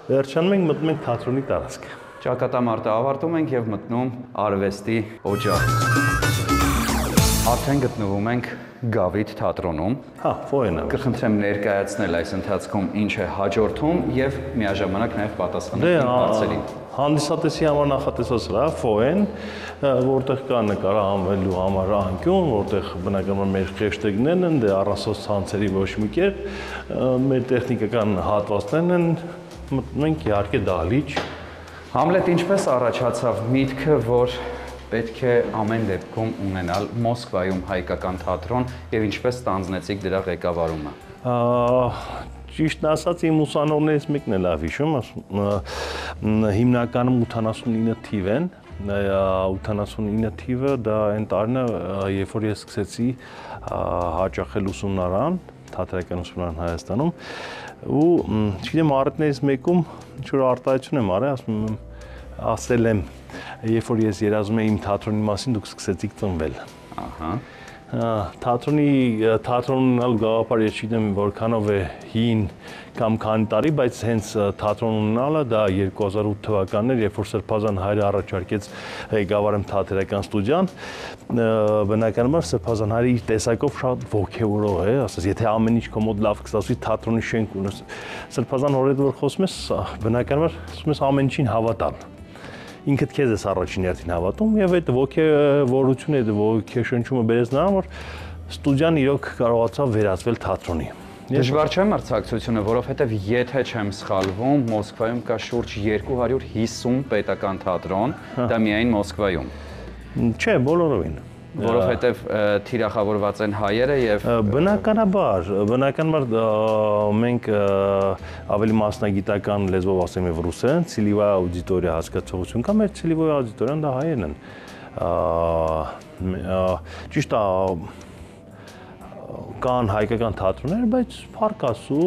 վերջանում ենք, մտնում ենք թատրոնի տարածք։ Ճակատամարտը ավարտում ենք եւ մտնում արվեստի օջախ։ Արդեն գտնվում ենք Գավիթ թատրոնում։ Հա, ֆոյենը։ Կխնդրեմ ներկայացնել այս ընթացքում ինչ է հաջորդում եւ միաժամանակ նաեւ պատասխանել հարցերին։ Հանդիսատեսի համար նախատեսված սրա ֆոեն, որտեղ կա նկարահանվելու համար անկյուն, որտեղ բնականաբար մեր հեշթեգներն են, դե առասոց ցանցերի ոչ մի կերպ, մեր տեխնիկական հատվածներն են, մտնում ենք իհարկե դահլիճ։ Համլետ ինչպես առաջացավ միտքը, որ պետք է ամեն դեպքում ունենալ Մոսկվայում հայկական թատրոն եւ ինչպես ստանձնեցիք դրա ղեկավարումը։ Ճիշտն ասած իմ ուսանողներից մեկն է լավ հիշում, հիմնականում 89 թիվ են, 89 թիվը դա այն տարին է, երբ որ ես սկսեցի հաճախել ուսումնարան, թատրական ուսումնարան Հայաստանում, ու չգիտեմ առիթներից մեկում ինչ որ արտահայտություն եմ արել, ասել եմ, երբ որ ես երազում եմ իմ թատրոնի մասին, դուք սկսեցիք ծնվել։ Ահա։ Թատրոնն ալ գաղափար ես չգիտեմ որքանով է հին կամ քանի տարի, բայց հենց թատրոն ունենալը դա 2008 թվականն էր, երբ որ Սրբազան հայրը առաջարկեց ղեկավարեմ թատերական ստուդիան, բնականաբար Սրբազան հայրը իր տեսակով շատ ոգևորող է, ասես եթե ամեն ինչ քո մոտ լավ կստացվի, թատրոնի շենք ունես։ Սրբազան օրեր որ խոսում ես, բնականաբար ասում ես ամեն ինչին հավատալ։ Ինքդ քեզ ես առաջին հերթին հավատում եւ այդ ոգևորությունը, այդ ոգեշնչումը բերեց նրան, որ ստուդիան իրոք կարողացավ վերածվել թատրոնի։ Դժվար չէ մրցակցությունը, որովհետեւ եթե չեմ սխալվում, Մոսկվայում կա շուրջ 250 պետական թատրոն, դա միայն Մոսկվայում։ Չէ, բոլորովին։ Որովհետեւ թիրախավորված են հայերը եւ բնականաբար մենք ավելի մասնագիտական լեզվով ասեմ եւ ռուսերեն, ցելիվայ աուդիտորիա հասկացողություն կա, մեր ցելիվայ աուդիտորիան դա հայերն են։ Ճիշտ է, կան հայկական թատրոններ, բայց փառք Աստծո,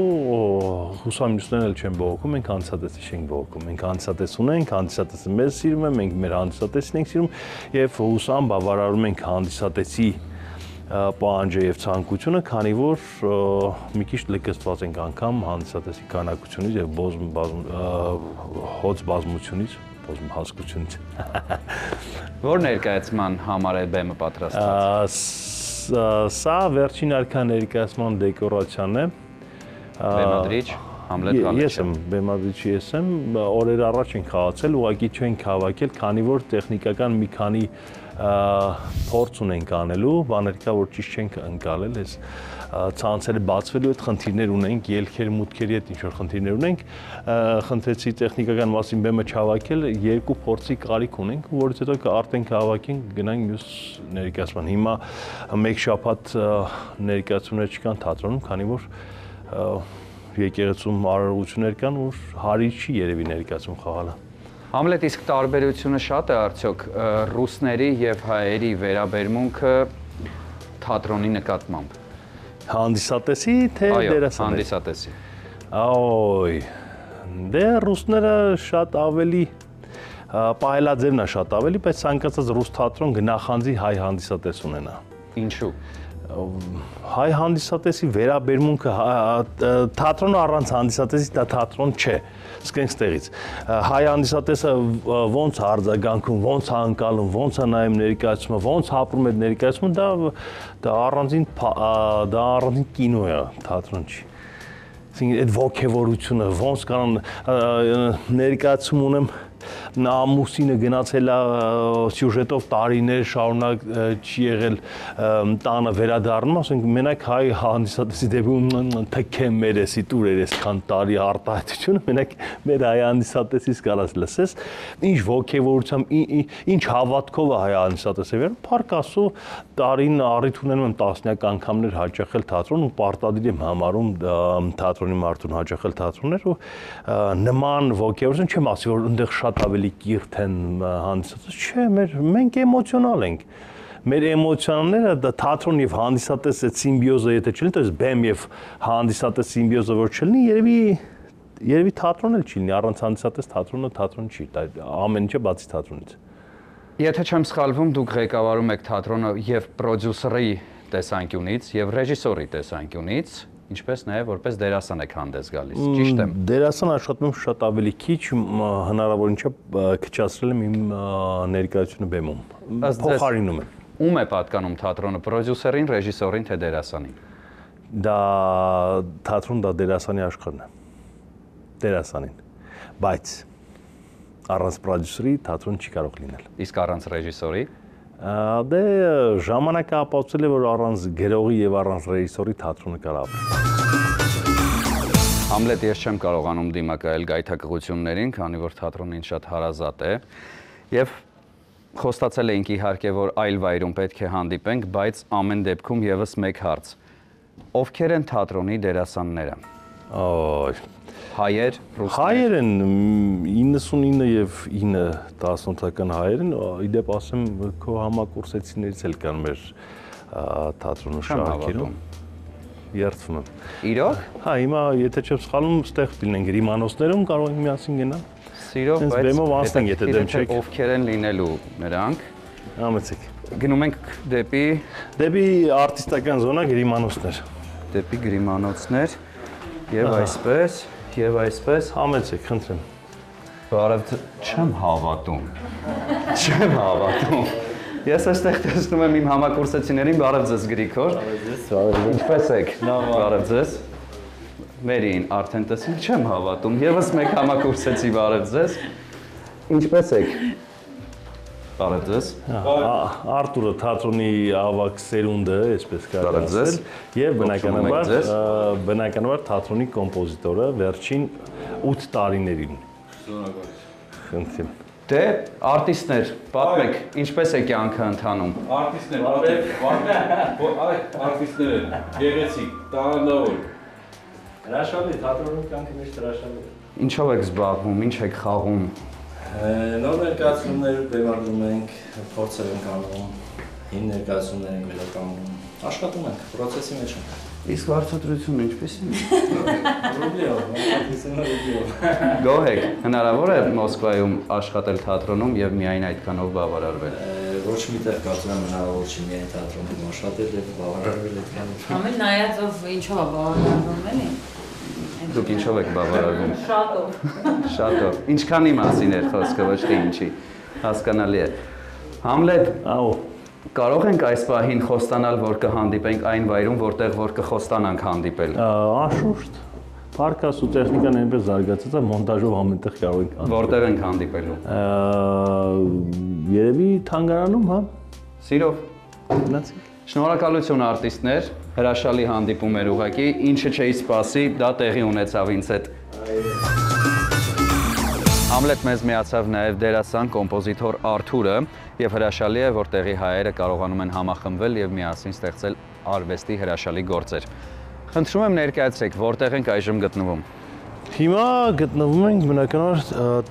հուսամիջներն էլ չեն բողոքում, մենք հանդիսատեսի չենք բողոքում։ Մենք հանդիսատես ունենք, հանդիսատեսը մեզ սիրում է, մենք մեր հանդիսատեսին ենք սիրում եւ հուսամ բավարարում ենք հանդիսատեսի պահանջը եւ ցանկությունը, քանի որ մի քիչ լքստված ենք անգամ հանդիսատեսի քանակությունից եւ հոց բազմությունից, հասկությունից։ Որ ներկայացման համար է բեմը պատրաստված։ Սա վերջին արքա ներկայացման դեկորացիան է։ Բեմադրիչ Համլետ Ղալեչյան։ Ես եմ բեմադրիչի, ես եմ, օրեր առաջ ենք խաղացել, ուղղակի չենք հավաքել, քանի որ տեխնիկական մի քանի փորձ ունենք անելու, բաներ կա, որ ճիշտ չենք ընկալել, այս ցանցերը բացվելու այդ խնդիրներ ունենք, ելքեր, մուտքերի հետ ինչ որ խնդիրներ ունենք, խնդրեցի տեխնիկական մասին բեմը չհավաքել, երկու փորձի կարիք ունենք, որից հետո արդեն կհավաքենք, գնանք մյուս ներկայացման։ Հիմա մեկ շաբաթ ներկայացումներ չկան թատրոնում, քանի որ եկեղեցում արարողություններ կան, որ հարի չի երևի ներկայացում խաղալը։ Համլետ, իսկ տարբերությունը շատ է արդյոք ռուսների եւ հայերի վերաբերմունքը թատրոնի նկատմամբ։ Հանդիսատեսի թե դերասանների։ Այո, հանդիսատեսի։ Այ, դե ռուսները շատ ավելի պահելաձևն է շատ ավելի, բայց ցանկացած ռուս թատրոն գնախանձի հայ հանդիսատես ունենա։ Ինչու։ Հայ հանդիսատեսի վերաբերմունքը թատրոնը առանց հանդիսատեսի դա թատրոն չէ։ Սկսենք ստեղից։ Հայ հանդիսատեսը ոնց արձագանքում, ոնց անկալում, ոնց է նայում ներկայացումը, ոնց ապրում է ներկայացումը, դա առանձին կինո է, թատրոն չի։ Այսինքն այդ ոգևորությունը, ոնց կանան ներկայացում ունեմ ամուսինը գնացել է սյուժետով տարիներ շարունակ չի եղել տանը վերադառնում, ասենք մենակ հայ հանդիսատեսի դեպքում թքեմ մեր էսի տուրեր այսքան տարի արտահայտությունը, մենակ մեր հայ հանդիսատեսից կարաս լսես, ինչ ոգևորությամբ, ինչ հավատքով է հայ հանդիսատեսը վերում, փառք Աստծո տարին առիթ ունենում եմ տասնյակ անգամներ հաճախել թատրոն ու պարտադիր եմ համարում թատրոնի մարդուն հաճախել թատրոններ ու նման ոգևորություն չեմ ասի, որ այնտեղ շատ ավելի կիրթ են հանդիսատես, չէ, մենք էմոցիոնալ ենք։ Մեր էմոցիաները դա թատրոն եւ հանդիսատես այդ սիմբիոզը եթե չլինի, то есть բեմ եւ հանդիսատես սիմբիոզը որ չլինի, երևի Երևի թատրոն էլ չի լինի, առանց հանդիսատես թատրոն չի, ամեն ինչը բացի թատրոնից։ Եթե չեմ սխալվում, դուք ղեկավարում եք թատրոնը եւ պրոդյուսերի տեսանկյունից եւ ռեժիսորի տեսանկյունից, ինչպես նաեւ որպես դերասան եք հանդես գալիս, ճիշտ եմ։ Դերասան աշխատում եմ շատ ավելի քիչ, հնարավորինչափ քչացրել եմ իմ ներկայությունը բեմում։ Փոխարինում եմ։ Ում է պատկանում թատրոնը, պրոդյուսերին, ռեժիսորին, թե դերասանին։ Դա թատրոն դա դերասանի աշխարհն է։ Դերասանին։ Բայց առանց պրոդյուսերի թատրոն չի կարող լինել։ Իսկ առանց ռեժիսորի։ Դե ժամանակը ապացուցել է, որ առանց գրողի եւ առանց ռեժիսորի թատրոնը կարող է։ Համլետ ես չեմ կարողանում դիմակայել գայթակղություններին, քանի որ թատրոնը ինձ շատ հարազատ է եւ խոստացել էինք իհարկե, որ այլ վայրում պետք է հանդիպենք, բայց ամեն դեպքում եւս մեկ հարց։ Ովքեր են թատրոնի դերասանները։ Հայեր, ռուսներ։ Հայեր են 99 եւ 9-18-ական հայեր են, իդեպ ասեմ քո համակուրսեցիներից էլ կան մեր թատրոնու շարքերում։ Երդվում եմ։ Իրոք։ Հա, հիմա եթե չեմ սխալվում, ստեղ լինենք Ռիմանոսներում կարող ենք միասին գնալ։ Սիրով, բայց բեմով անցնենք, եթե դեմ չեք։ Ովքեր են լինելու նրանք։ Համեցեք։ Գնում ենք դեպի արտիստական զոնա Գրիմանոցներ։ Դեպի Գրիմանոցներ եւ այսպես համեցեք, խնդրեմ։ Բարև, չեմ հավատում։ Չեմ հավատում։ Ես այստեղ տեսնում եմ իմ համակուրսեցիներին բարև ձեզ Գրիգոր։ Ինչպե՞ս եք։ Բարև ձեզ։ Մերին արդեն տեսին, չեմ հավատում, եւս մեկ համակուրսեցի բարև ձեզ։ Ինչպե՞ս եք։ Բարև ձեզ։ Արտուրը թատրոնի ավակ սերունդը, այսպես կարող ասել, եւ բնականաբար թատրոնի կոմպոզիտորը վերջին 8 տարիներին։ Խնդրեմ։ Դե արտիստներ, պատմեք, ինչպես է կյանքը ընթանում։ Արտիստներ են, գեղեցիկ, տաղանդավոր։ Հրաշալի, թատրոնում կյանքը միշտ հրաշալի է։ Ինչով եք զբաղվում, ինչ եք խաղում։ Նոր ներկայացումներ բեմադրում ենք, փորձեր ենք անում, հին ներկայացումներ ենք վերականգնում, աշխատում ենք, պրոցեսի մեջ ենք։ Իսկ վարձատրությունը ինչպես է։ Ռուբլիով։ Գոհ եք, հնարավոր է Մոսկվայում աշխատել թատրոնում եւ միայն այդքանով բավարարվել։ Ոչ միտեղ կարծում եմ հնարավոր չի միայն թատրոնում աշխատել եւ բավարարվել այդքանով։ Ամեն նայածով ինչով է բավարարվում, էլի։ Դուք ինչով եք բավարարվում։ Շատով։ Շատով։ Ինչքանի մասին է խոսքը, ոչ թե ինչի։ Հասկանալի է։ Համլետ, կարող ենք այս պահին խոստանալ, որ կհանդիպենք այն վայրում, որտեղ որ կխոստանանք հանդիպել։ Անշուշտ։ Պարկաս ու տեխնիկան այնպես զարգացած է, մոնտաժով ամենտեղ կարող ենք հանդիպել։ Որտեղ ենք հանդիպելու։ Երևի թանգարանում, հա։ Սիրով։ Գնացինք։ Շնորհակալություն արտիստներ, հրաշալի հանդիպում էր ուղղակի, ինչը չէի սպասի, դա տեղի ունեցավ ինձ հետ։ Համլետ մեզ միացավ նաև դերասան, կոմպոզիտոր Արթուրը եւ հրաշալի է, որ տեղի հայերը կարողանում են համախմբվել եւ միասին ստեղծել արվեստի հրաշալի գործեր։ Խնդրում եմ ներկայացրեք, որտեղ ենք այժմ գտնվում։ Հիմա գտնվում ենք բնականաբար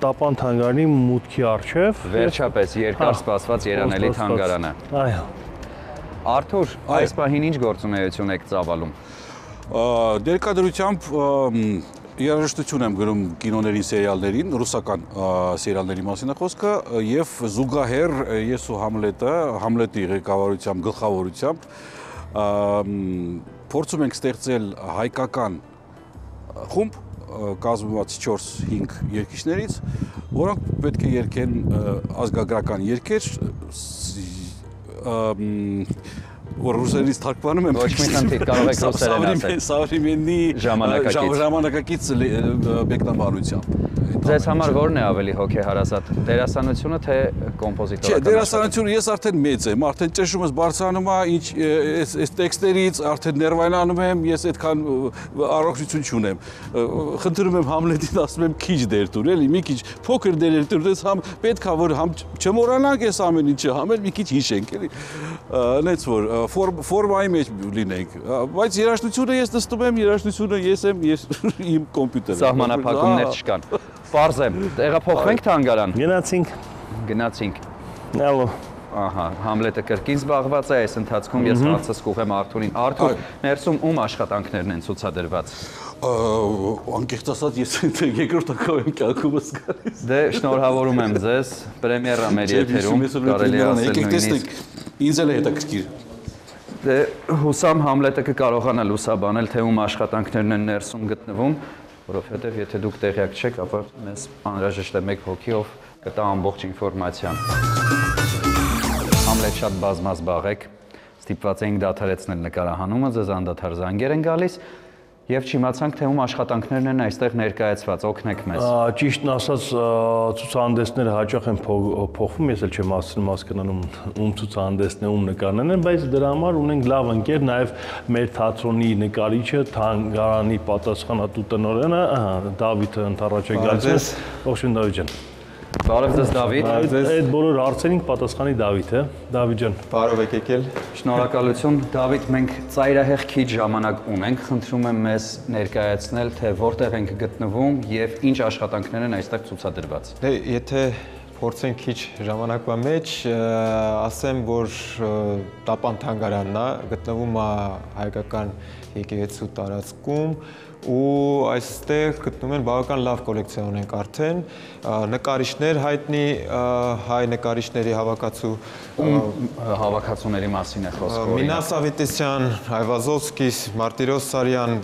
Տապան թանգարանի մուտքի առջև։ Վերջապես երկար սպասված երանելի թանգարանը։ Այո։ Արթուր, այս պահին ինչ գործունեություն եք ծավալում։ Ներկայությամբ երաժշտություն եմ գրում կինոներին, սերիալներին, ռուսական սերիալների մասին է խոսքը եւ զուգահեռ ես ու Համլետի ղեկավարությամբ, գլխավորությամբ փորձում ենք ստեղծել հայկական խումբ կազմված 4-5 երգիչներից, որոնք պետք է երգեն ազգագրական երգեր, որ ռուսերենից թարգմանում եմ։ Ոչ մի խնդիր, կարող եք ռուսերեն ասել։ Սավրեմենի ժամանակակից մեկնաբանությամբ։ Ձեզ համար որն է ավելի հոգեհարազատ, դերասանությունը թե կոմպոզիտորական։ Չէ, դերասանությունը ես արդեն մեծ եմ, արդեն ճշումս բարձրանում է, ինչ այս տեքստերից արդեն ներվայնանում եմ, ես այդքան առողջություն չունեմ։ Խնդրում եմ Համլետին, ասում եմ քիչ դեր տուր, էլի մի քիչ փոքր դեր տուր, դες համ պետք է որ համ չմոռանանք այս ամեն ինչը, համ էլ մի քիչ հիշենք, էլի։ Այնց որ ֆորմայի մեջ լինենք, բայց երաժշտությունը ես նստում եմ, երաժշտությունը ես եմ, իմ կոմպյուտերը։ Սահմանափակումներ չկան։ Պարզ է, տեղափոխվենք թանգարան։ Գնացինք։ Գնացինք։ Ալո։ ահա, Համլետը կրկին զբաղված է, այս ընթացքում ես հարցս կուղեմ Արթուրին։ Արթուր, ներսում ում աշխատանքներն են ցուցադրված։ Անկեղծ ասած ես երկրորդ անգամ եմ կյանքումս գալիս։ Դե շնորհավորում եմ ձեզ, պրեմիերա մեր եթերում, կարելի է ասել նույնիսկ։ Ինձ էլ է հետաքրքիր։ Դե հուսամ Համլետը կկարողանա լուսաբանել, թե ում աշխատանքներն են ներսում գտնվում, որովհետև եթե դուք տեղյակ չեք, ապա մեզ անհրաժեշտ է մեկ հոգի, ով կտա ամբողջ ինֆորմացիան։ Համլետ շատ բազմազբաղ եք, ստիպված էինք դադարեցնել նկարահանումը, ձեզ անդադար զանգեր են գալիս, եւ չիմացանք, թե ում աշխատանքներն են այստեղ ներկայացված, օգնեք մեզ։ Ճիշտն ասած, ցուցահանդեսները հաճախ են փոխվում, ես էլ չեմ հասկանում ում ցուցահանդեսն է, ում նկարներն են, բայց դրա համար ունենք լավ ընկեր, նաեւ մեր թատրոնի նկարիչը, թանգարանի պատասխանատու տնօրենը, Դավիթը ընդառաջ է գալիս։ Ողջույն Դավիթ ջան։ Բարև ձեզ Դավիթ։ Այդ բոլոր հարցերին պատասխանի Դավիթ է։ Դավիթ ջան։ Բարև եք եկել։ Շնորհակալություն։ Դավիթ, մենք ծայրահեղ քիչ ժամանակ ունենք, խնդրում եմ մեզ ներկայացնել, թե որտեղ ենք գտնվում եւ ինչ աշխատանքներ են այստեղ ցուցադրված։ Դե, եթե փորձենք քիչ ժամանակվա մեջ, ասեմ, որ Տապան թանգարանն է, գտնվում է հայկական եկեղեցու տարածքում ու այստեղ գտնում են բավական լավ կոլեկցիա ունենք արդեն, նկարիչներ հայտնի, հայ նկարիչների հավաքածու հավաքածուների մասին է խոսքը։ Մինաս Ավետիսյան, Այվազովսկիս, Մարտիրոս Սարյան,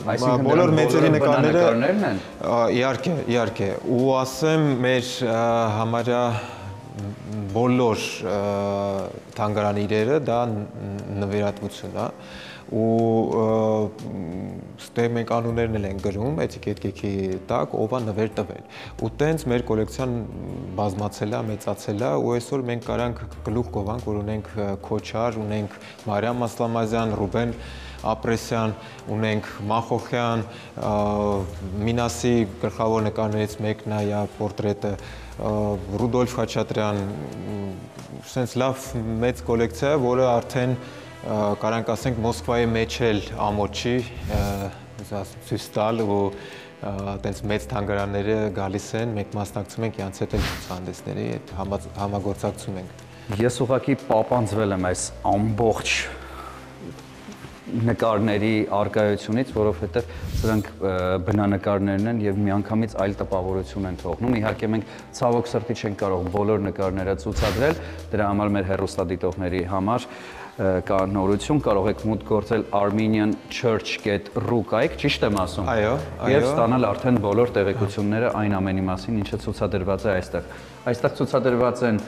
բոլոր մեծերի նկարները իհարկե, ու ասեմ մեր համարյա բոլոր թանգարանի իրերը դա նվիրատվություն է ու ստեղ մենք անուններն էլ ենք գրում էտիկետքի տակ, ով է նվեր տվել։ Ու տենց մեր կոլեկցիան բազմացել է, մեծացել է ու այսօր մենք կարանք գլուխ կովանք, որ ունենք Քոչար, ունենք Մարիամ Ասլամազյան, Ռուբեն Ապրեսյան, ունենք Մախոխյան, Մինասի գլխավոր նկարներից մեկն է պորտրետը, Ռուդոլֆ Խաչատրյան, սենց լավ մեծ կոլեկցիա, որը արդեն կարանք ասենք Մոսկվայի մեջ էլ ամոթ չի ցույց տալ ու այդպես մեծ թանգարանները գալիս են, մենք մասնակցում ենք յանց հետ ցուցահանդեսների, համագործակցում ենք։ Ես ուղղակի պապանձվել եմ այս ամբողջ նկարների արկայությունից, որովհետև սրանք բնանկարներն են եւ միանգամից այլ տպավորություն են թողնում։ Իհարկե մենք ցավոք սրտի չենք կարող բոլոր նկարները ցուցադրել, դրա համար մեր հեռուստադիտողների համար կա նորություն, կարող եք մուտք գործել armenianchurch.ru կայք, ճիշտ եմ ասում։ Այո, եւ ստանալ արդեն բոլոր տեղեկությունները այն ամենի մասին, ինչը ցուցադրված է այստեղ։ Այստեղ ցուցադրված են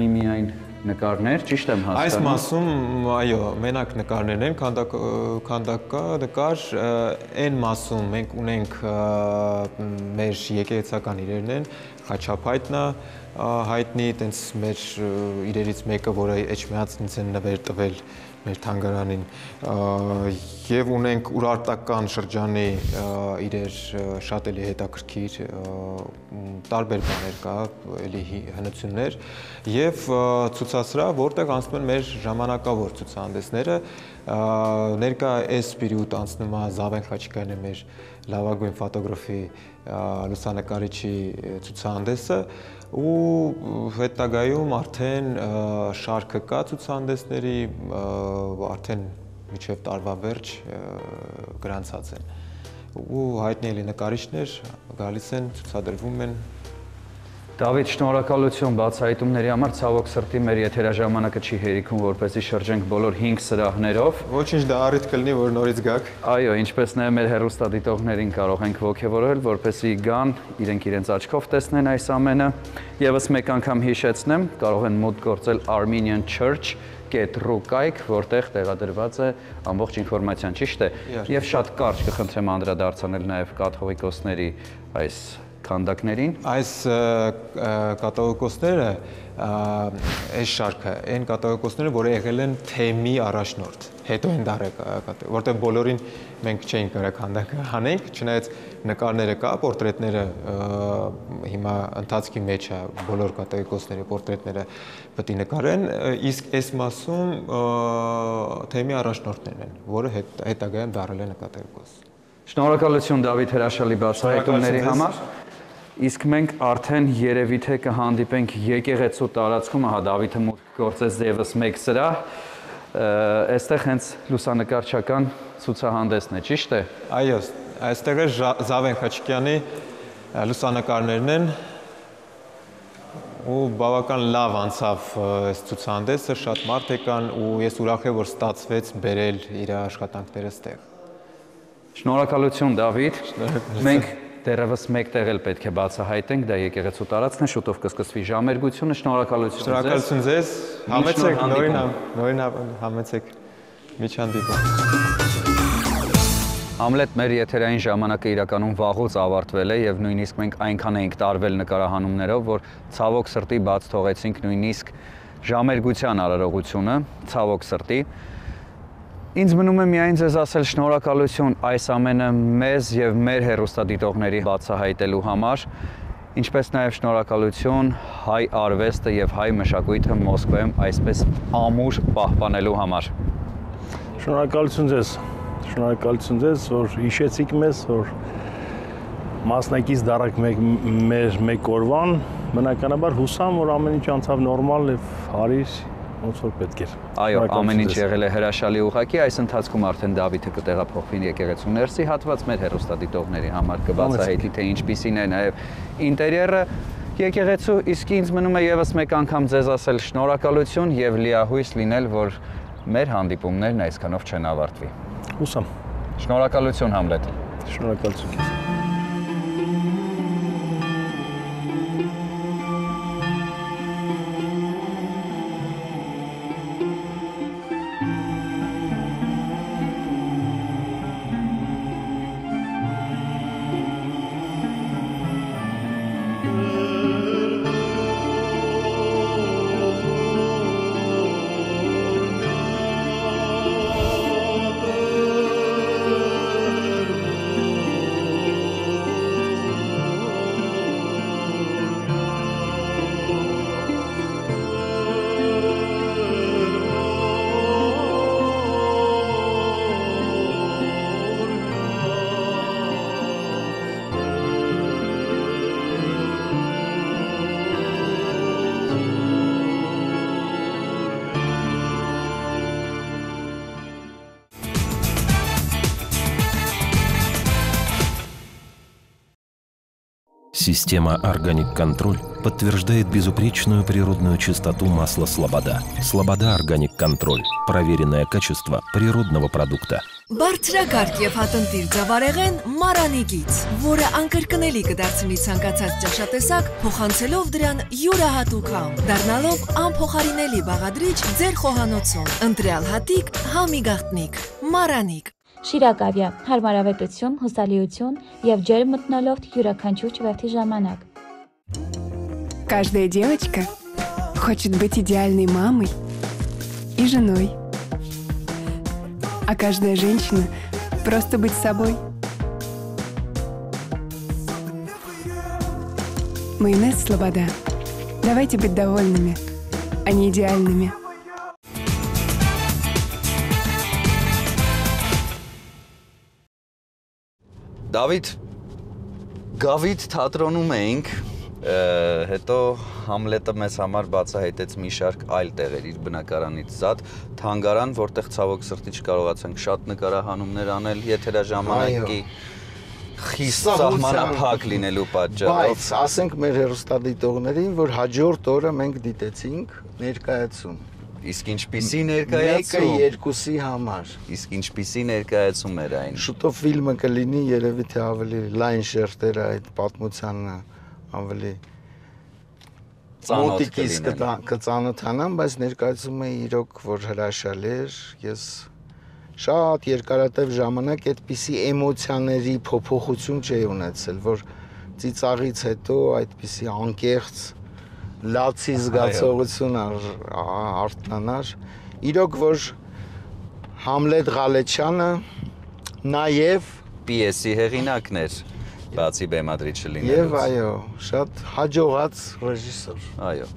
միայն նկարներ, ճիշտ եմ հասկանում։ Այս մասում, այո, մենակ նկարներն են, քանդակա նկար, այն մասում մենք ունենք մեր եկեղեցական իրերն են, Խաչապայտն է հայտնի, տենց մեր իրերից մեկը, որը Էջմիածնից են նվեր տվել մեր թանգարանին, եւ ունենք ուրարտական շրջանի իրեր շատ էլի հետաքրքիր, տարբեր բաներ կա, էլի հնություններ եւ ցուցասրահ, որտեղ անցնում են մեր ժամանակավոր ցուցահանդեսները, ներկա այս պերիոդ անցնում է Զավեն Խաչիկյանի մեր լավագույն ֆոտոգրաֆի լուսանկարիչի ցուցահանդեսը ու հետագայում արդեն շարքը կա ցուցահանդեսների, արդեն մինչև տարվա վերջ գրանցած են ու հայտնի էլի նկարիչներ գալիս են, ցուցադրվում են։ Դավիթ, շնորհակալություն բացահայտումների համար, ցավոք սրտի մեր եթերաժամանակը չի հերիքում, որպեսզի շրջենք բոլոր 5 սրահներով։ Ոչինչ, դա առիթ կլինի, որ նորից գաք։ Այո, ինչպես նաև մեր հեռուստադիտողներին կարող ենք ողջևորել, որպեսզի գան, իրենք իրենց աչքով տեսնեն այս ամենը։ Եվս մեկ անգամ հիշեցնեմ, կարող են մուտք գործել armenianchurch.ru կայք, որտեղ տեղադրված է ամբողջ ինֆորմացիան, ճիշտ է։ Եվ շատ կարճ կխնդրեմ անդրադարձնել նաև կաթողիկոսների այս քանդակներին։ Այս կատողիկոսները, այս շարքը, այն կատողիկոսները, որը եղել են թեմի առաջնորդ, հետո են դարել, որտեղ բոլորին մենք չէինք կարող քանդակը հանենք, չնայած նկարները կա, պորտրետները հիմա ընթացքի մեջ է, բոլոր կատողիկոսների պորտրետները պետք է նկարեն, իսկ այս մասում թեմի առաջնորդներն են, որը հետագայում դարել են կատողիկոս։ Շնորհակալություն Դավիթ հրաշալի բացահայտումների համար։ Իսկ մենք արդեն երևի թե կհանդիպենք եկեղեցու տարածքում, ահա Դավիթը մուտք գործեց եւս մեկ սրահ, այստեղ հենց լուսանկարչական ցուցահանդեսն է, ճիշտ է։ Այո, այստեղ է Զավեն Խաչիկյանի լուսանկարներն են ու բավական լավ անցավ այս ցուցահանդեսը, շատ մարդ եկան ու ես ուրախ եմ, որ ստացվեց բերել իր աշխատանքները այստեղ։ Շնորհակալություն Դավիթ։ Մենք դեռևս մեկ տեղ էլ պետք է բացահայտենք, դա եկեղեցու տարածքն է, շուտով կսկսվի ժամերգությունը, շնորհակալություն ձեզ։ Շնորհակալություն ձեզ։ Համեցեք նորին համեցեք միջհանդիպում։ Համլետ մեր եթերային ժամանակը իրականում վաղուց ավարտվել է եւ նույնիսկ մենք այնքան էինք տարվել նկարահանումներով, որ ցավոք սրտի բաց թողեցինք նույնիսկ ժամերգության արարողությունը, ցավոք սրտի։ Ինձ մնում է միայն ձեզ ասել շնորհակալություն այս ամենը մեզ եւ մեր հեռուստադիտողների բացահայտելու համար, ինչպես նաեւ շնորհակալություն հայ արվեստը եւ հայ մշակույթը Մոսկվայում այսպես ամուր պահպանելու համար։ Շնորհակալություն ձեզ, որ հիշեցիք մեզ, որ մասնակից դարակ մեր մեկ օրվան, բնականաբար հուսամ, որ ամեն ինչ անցավ նորմալ եւ հարիր ոնց որ պետք էր։ Այո, ամեն ինչ եղել է հրաշալի ուղղակի, այս ընթացքում արդեն Դավիթը կտեղափոխվի եկեղեցու ներսի հատված, մեր հեռուստադիտողների համար կբացահայտի, թե ինչպիսին է նաև ինտերիերը եկեղեցու, իսկ ինձ մնում է եւս մեկ անգամ ձեզ ասել շնորհակալություն եւ լիահույս լինել, որ մեր հանդիպումներն այսքանով չեն ավարտվի։ Հուսամ։ Շնորհակալություն Համլետ։ Շնորհակալություն։ Система «Органик Контроль» подтверждает безупречную природную чистоту масла «Слобода». «Слобода Органик Контроль» – проверенное качество природного продукта. Բարձրակարգ եւ հատնտիր ձավարեղեն Մարանիկից, որը անկրկնելի կդարձնի ցանկացած ճաշատեսակ, փոխանցելով դրան յուրահատուկ համ, դառնալով անփոխարինելի բաղադրիչ ձեր խոհանոցում։ Ընտրյալ հատիկ, համի գաղտնիք, Մարանիկ։ Շիրակավյա, հարմարավետություն, հուսալիություն եւ ջերմ մթնոլորտ յուրաքանչյուր չվերթի ժամանակ։ Каждая девочка хочет быть идеальной мамой и женой. А каждая женщина просто быть собой. Майонез «Слобода». Давайте быть довольными, а не идеальными. Դավիթ, Գավիթ թատրոնում էինք, հետո Համլետը մեզ համար բացահայտեց մի շարք այլ տեղեր իր բնակարանից զատ, թանգարան, որտեղ ցավոք սրտի չկարողացանք շատ նկարահանումներ անել, եթերաժամանակի խիստ սահմանափակ լինելու պատճառով։ Բայց ասենք մեր հեռուստադիտողներին, որ հաջորդ օրը մենք դիտեցինք ներկայացում։ Իսկ ինչպիսի ներկայացում։ Մեկը երկուսի համար։ Իսկ ինչպիսի ներկայացում էր այն։ Շուտով ֆիլմը կլինի, երևի թե ավելի լայն շերտերը այդ պատմությանը ավելի մոտիկից կծանոթանան, բայց ներկայացումը իրոք որ հրաշալի էր, ես շատ երկարատև ժամանակ այդպիսի էմոցիաների փոփոխություն չէի ունեցել, որ ծիծաղից հետո այդպիսի անկեղծ լացի զգացողություն արտանար, իրոք որ Համլետ Ղալեչյանը նաև պիեսի հեղինակն էր, բացի բեմադրիչը լինելուց։ Եվ այո, շատ հաջողած ռեժիսոր։ Այո։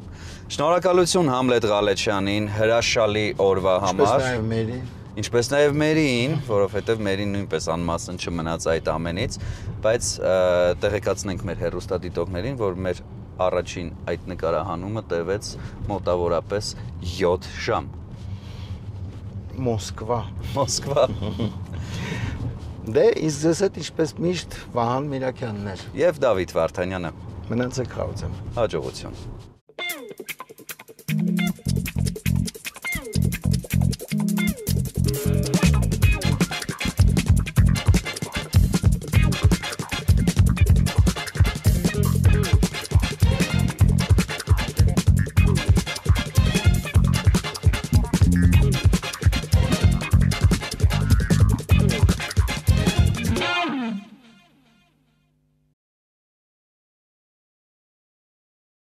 Շնորհակալություն Համլետ Ղալեչյանին հրաշալի օրվա համար։ Ինչպես նաև մերի։ Ինչպես նաև Մերին, որովհետև Մերին նույնպես անմասն չմնաց այդ ամենից, բայց տեղեկացնենք մեր հեռուստադիտողներին, որ մեր առաջին այդ նկարահանումը տևեց մոտավորապես 7 ժամ։ Մոսկվա։ Դե իսկ ձեզ հետ ինչպես միշտ Վահան Միրաքյանն էր։ Եվ Դավիթ Վարդանյանը։ Մնացեք խաղաղ։ Հաջողություն։